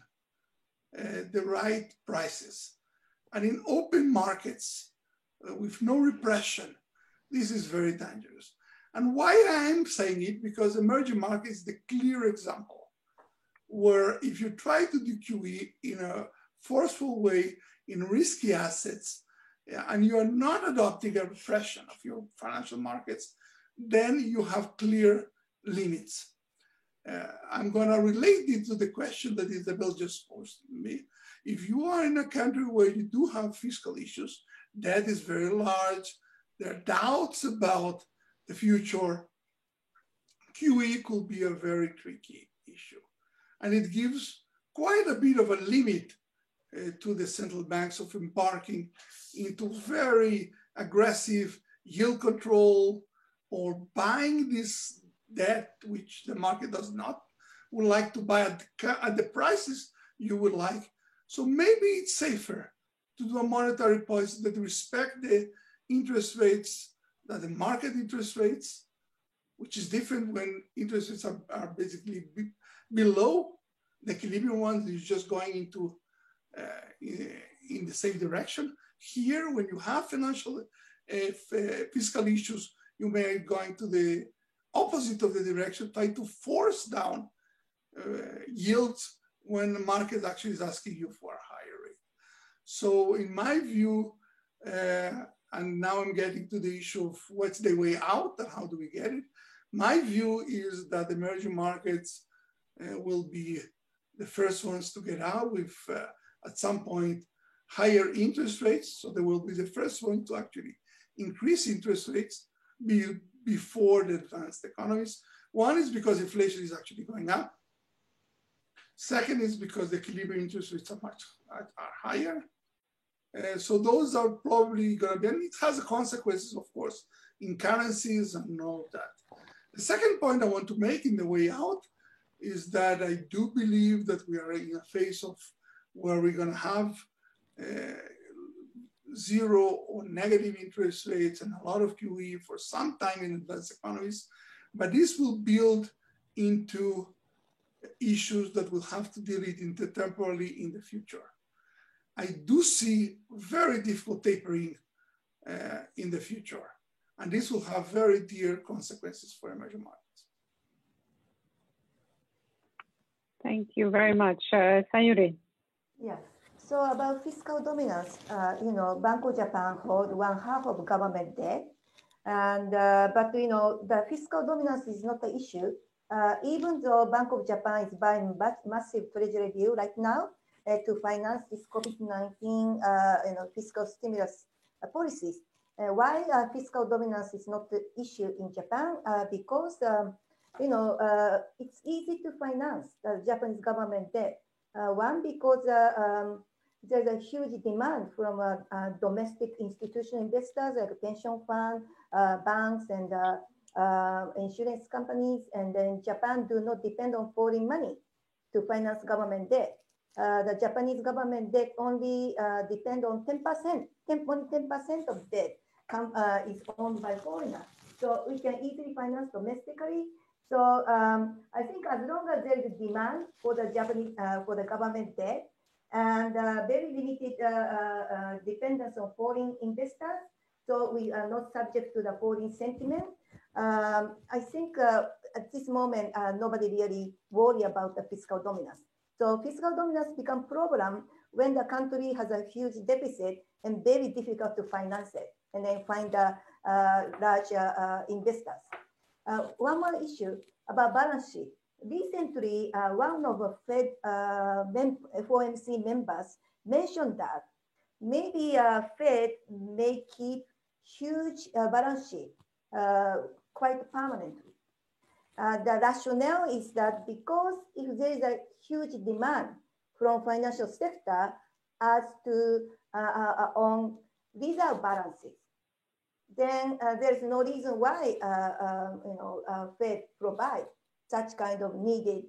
[SPEAKER 3] the right prices. And in open markets with no repression, this is very dangerous. And why I am saying it, because emerging markets is the clear example where if you try to do QE in a forceful way in risky assets, and you are not adopting a repression of your financial markets, then you have clear limits. I'm going to relate it to the question that Isabel just posed to me. If you are in a country where you do have fiscal issues, debt is very large, there are doubts about the future, QE could be a very tricky issue. And it gives quite a bit of a limit to the central banks of embarking into very aggressive yield control or buying this debt, which the market does not would like to buy at the prices you would like. So maybe it's safer to do a monetary policy that respect the interest rates, that the market interest rates, which is different when interest rates are basically below The equilibrium one is just going into in the same direction. Here, when you have financial fiscal issues, you may go into the opposite of the direction, try to force down yields when the market actually is asking you for a higher rate. So in my view, and now I'm getting to the issue of what's the way out and how do we get it. My view is that emerging markets will be the first ones to get out with, at some point, higher interest rates. So they will be the first one to actually increase interest rates before the advanced economies. One is because inflation is actually going up. Second is because the equilibrium interest rates are higher. So those are probably going to be, and it has consequences, of course, in currencies and all of that. The second point I want to make in the way out is that I do believe that we are in a phase of where we're going to have zero or negative interest rates and a lot of QE for some time in advanced economies, but this will build into issues that we'll have to deal with temporarily in the future. I do see very difficult tapering in the future, and this will have very dear consequences for emerging markets.
[SPEAKER 2] Thank you very much. Sayuri.
[SPEAKER 5] Yes. So about fiscal dominance, Bank of Japan holds 1/2 of government debt, and but the fiscal dominance is not the issue. Even though Bank of Japan is buying massive treasury bill right now to finance this COVID-19 fiscal stimulus policies. Why fiscal dominance is not the issue in Japan? Because it's easy to finance the Japanese government debt. One, because there's a huge demand from domestic institutional investors like pension fund, banks, and insurance companies. And then Japan do not depend on foreign money to finance government debt. The Japanese government debt only depend on 10%. Only 10% of debt is owned by foreigners. So we can easily finance domestically. So I think as long as there is a demand for the Japanese for the government debt and very limited dependence on foreign investors, so we are not subject to the foreign sentiment. I think at this moment nobody really worry about the fiscal dominance. So fiscal dominance become problem when the country has a huge deficit and very difficult to finance it, and then find large investors. One more issue about balance sheet. Recently, one of the Fed FOMC members mentioned that maybe Fed may keep huge balance sheet quite permanently. The rationale is that because if there is a huge demand from financial sector as to on reserve balances, then there's no reason why Fed provide such kind of needed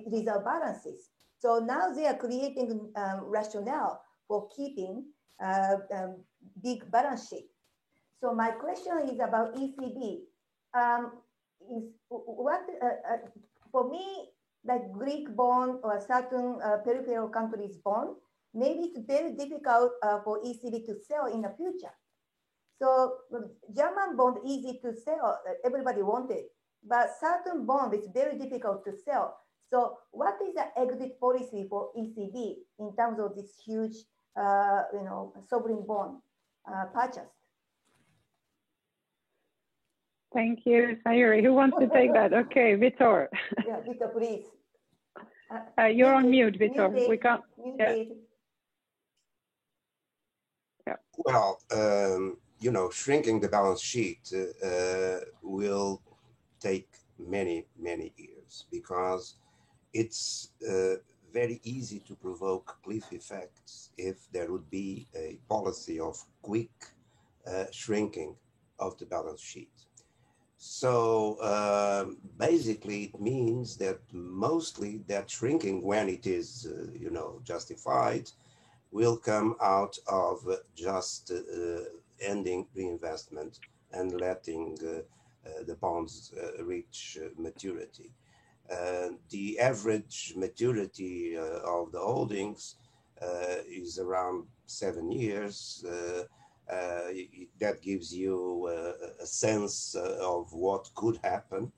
[SPEAKER 5] reserve balances. So now they are creating rationale for keeping big balance sheet. So my question is about ECB. For me, like Greek bond or certain peripheral countries bond, maybe it's very difficult for ECB to sell in the future. So German bond easy to sell, everybody wanted, but certain bond is very difficult to sell. So what is the exit policy for ECB in terms of this huge, sovereign bond purchase?
[SPEAKER 2] Thank you, Sayuri. Who wants to take that? Okay, Vitor.
[SPEAKER 5] Yeah, Vitor, please.
[SPEAKER 2] You're on mute, Vitor. We can't.
[SPEAKER 6] Yeah. Well, shrinking the balance sheet will take many, many years because it's very easy to provoke cliff effects if there would be a policy of quick shrinking of the balance sheet. So basically it means that mostly that shrinking, when it is, justified, will come out of just ending reinvestment and letting the bonds reach maturity. The average maturity of the holdings is around 7 years. That gives you a sense of what could happen.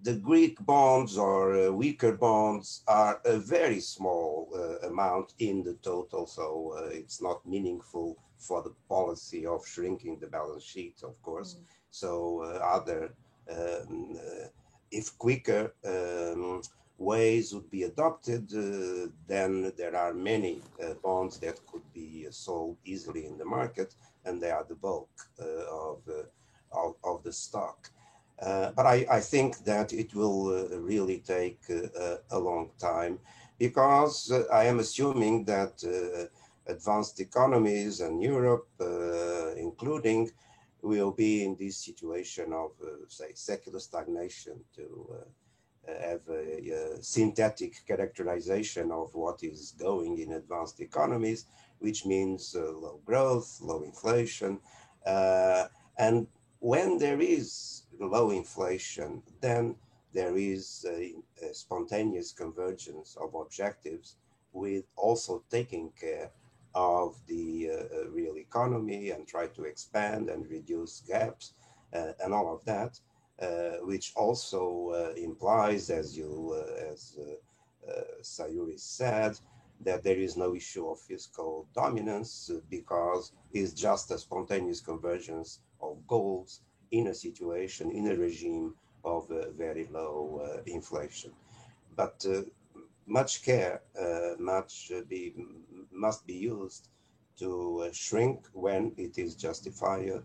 [SPEAKER 6] The Greek bonds or weaker bonds are a very small amount in the total, so it's not meaningful for the policy of shrinking the balance sheet, of course. So if quicker ways would be adopted, then there are many bonds that could be sold easily in the market, and they are the bulk of the stock. But I think that it will really take a long time, because I am assuming that advanced economies and Europe, including, will be in this situation of, say, secular stagnation, to have a synthetic characterization of what is going in advanced economies, which means low growth, low inflation. And when there is low inflation, then there is a spontaneous convergence of objectives, with also taking care of the real economy and try to expand and reduce gaps and all of that, which also implies, as Sayuri said, that there is no issue of fiscal dominance, because it's just a spontaneous convergence of goals in a situation, in a regime of very low inflation. But much care must be used to shrink, when it is justified,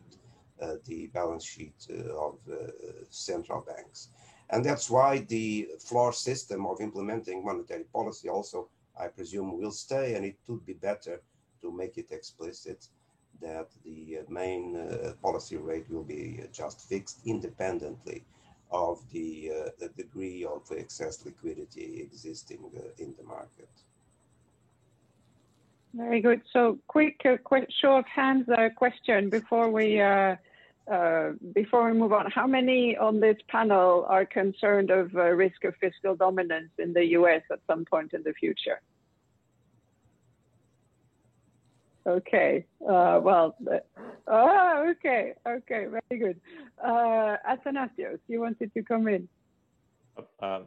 [SPEAKER 6] the balance sheet of central banks. And that's why the floor system of implementing monetary policy also, I presume, will stay, and it would be better to make it explicit that the main policy rate will be just fixed independently of the degree of excess liquidity existing in the market.
[SPEAKER 2] Very good. So quick show of hands question before we move on. How many on this panel are concerned of risk of fiscal dominance in the US at some point in the future? Okay. Okay. Very good. Athanasios, you wanted to come in.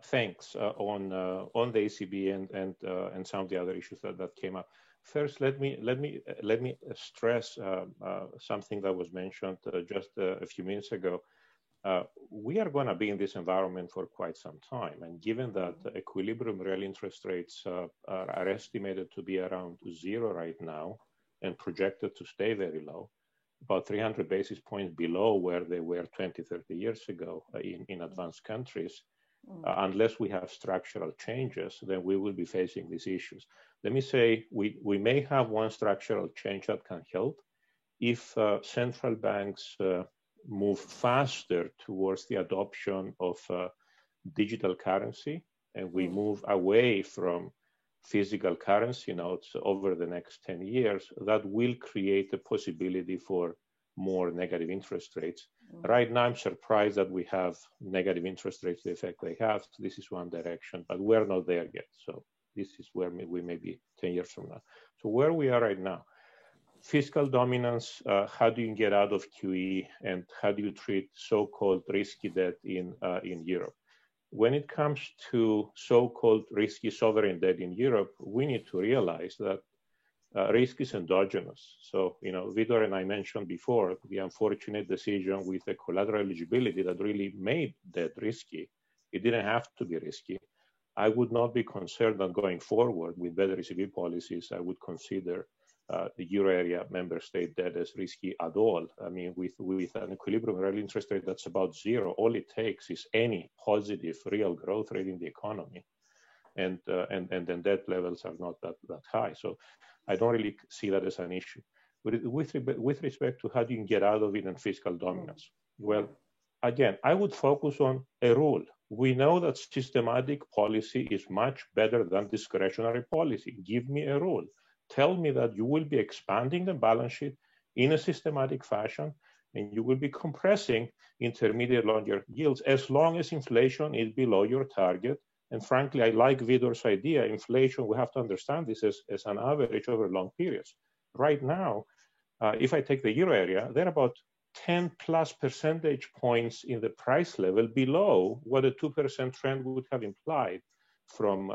[SPEAKER 7] Thanks. On the ECB and some of the other issues that came up. First, let me stress something that was mentioned just a few minutes ago. We are going to be in this environment for quite some time, and given that equilibrium real interest rates are estimated to be around 0 right now, and projected to stay very low, about 300 basis points below where they were 20, 30 years ago in advanced countries, unless we have structural changes, then we will be facing these issues. Let me say, we may have one structural change that can help if central banks move faster towards the adoption of digital currency, and we move away from physical currency notes over the next 10 years. That will create a possibility for more negative interest rates. Right now, I'm surprised that we have negative interest rates, the effect they have. So this is one direction, but we're not there yet. So this is where we may be 10 years from now. So where we are right now, fiscal dominance, how do you get out of QE, and how do you treat so-called risky debt in Europe? When it comes to so-called risky sovereign debt in Europe, we need to realize that risk is endogenous. So, Vitor and I mentioned before the unfortunate decision with the collateral eligibility that really made debt risky. It didn't have to be risky. I would not be concerned that going forward with better ECB policies, I would consider the euro area member state debt as risky at all. I mean, with an equilibrium real interest rate that's about 0, all it takes is any positive real growth rate in the economy, and then debt levels are not that high. So I don't really see that as an issue. But with respect to how do you get out of it and fiscal dominance, well, again, I would focus on a rule. We know that systematic policy is much better than discretionary policy. Give me a rule. Tell me that you will be expanding the balance sheet in a systematic fashion. and you will be compressing intermediate long-term yields as long as inflation is below your target. And frankly, I like Vidor's idea. Inflation, we have to understand this as an average over long periods. Right now, if I take the euro area, they're about 10 plus percentage points in the price level below what a 2% trend would have implied from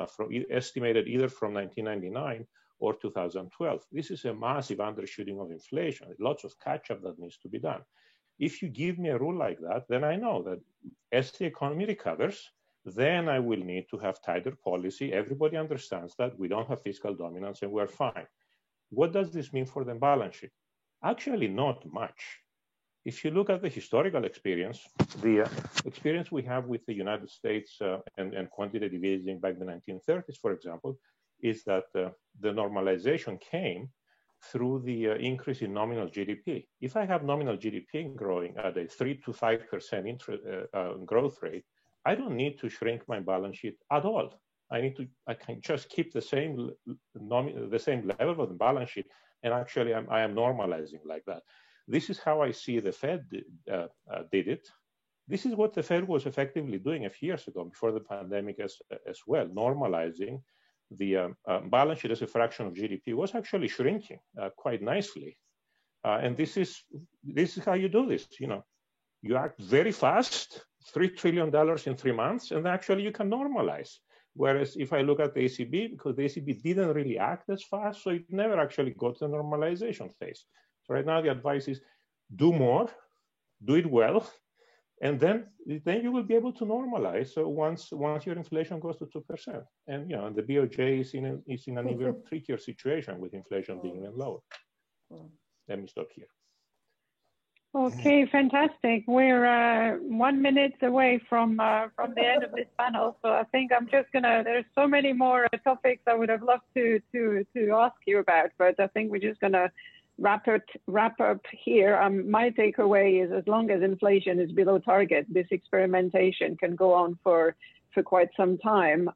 [SPEAKER 7] estimated either from 1999 or 2012. This is a massive undershooting of inflation. Lots of catch-up that needs to be done. If you give me a rule like that, then I know that as the economy recovers, then I will need to have tighter policy. Everybody understands that we don't have fiscal dominance and we're fine. What does this mean for the balance sheet? Actually, not much. If you look at the historical experience, the experience we have with the United States and quantitative easing back in the 1930s, for example, is that the normalization came through the increase in nominal GDP. If I have nominal GDP growing at a 3 to 5% growth rate, I don't need to shrink my balance sheet at all. I can just keep the same level of the balance sheet, and actually I am normalizing like that. This is how I see the Fed did it. This is what the Fed was effectively doing a few years ago, before the pandemic as well, normalizing the balance sheet as a fraction of GDP was actually shrinking quite nicely. And this is how you do this. You act very fast, $3 trillion in 3 months, and actually you can normalize. Whereas if I look at the ECB, because the ECB didn't really act as fast, so it never actually got to the normalization phase. So right now the advice is do more, do it well, and then you will be able to normalize. So once your inflation goes to 2%, and the BOJ is in an even trickier situation with inflation being even lower. Let me stop here.
[SPEAKER 2] Okay, fantastic. We're 1 minute away from the end of this panel, so I think I'm just gonna. There's so many more topics I would have loved to ask you about, but I think we're just gonna wrap up here. My takeaway is, as long as inflation is below target, this experimentation can go on for quite some time,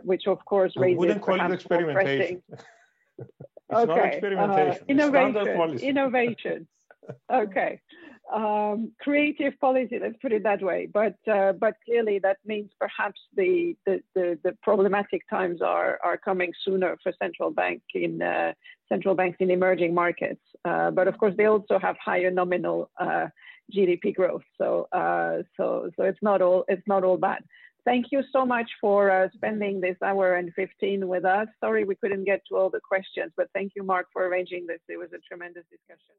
[SPEAKER 2] which of course raises. I wouldn't
[SPEAKER 7] call it experimentation. It's not experimentation.
[SPEAKER 2] Innovation. Okay. Creative policy, let's put it that way. But clearly that means perhaps the problematic times are coming sooner for central banks in emerging markets. But of course they also have higher nominal GDP growth. So it's not all bad. Thank you so much for spending this hour and 15 with us. Sorry we couldn't get to all the questions, but thank you, Mark, for arranging this. It was a tremendous discussion.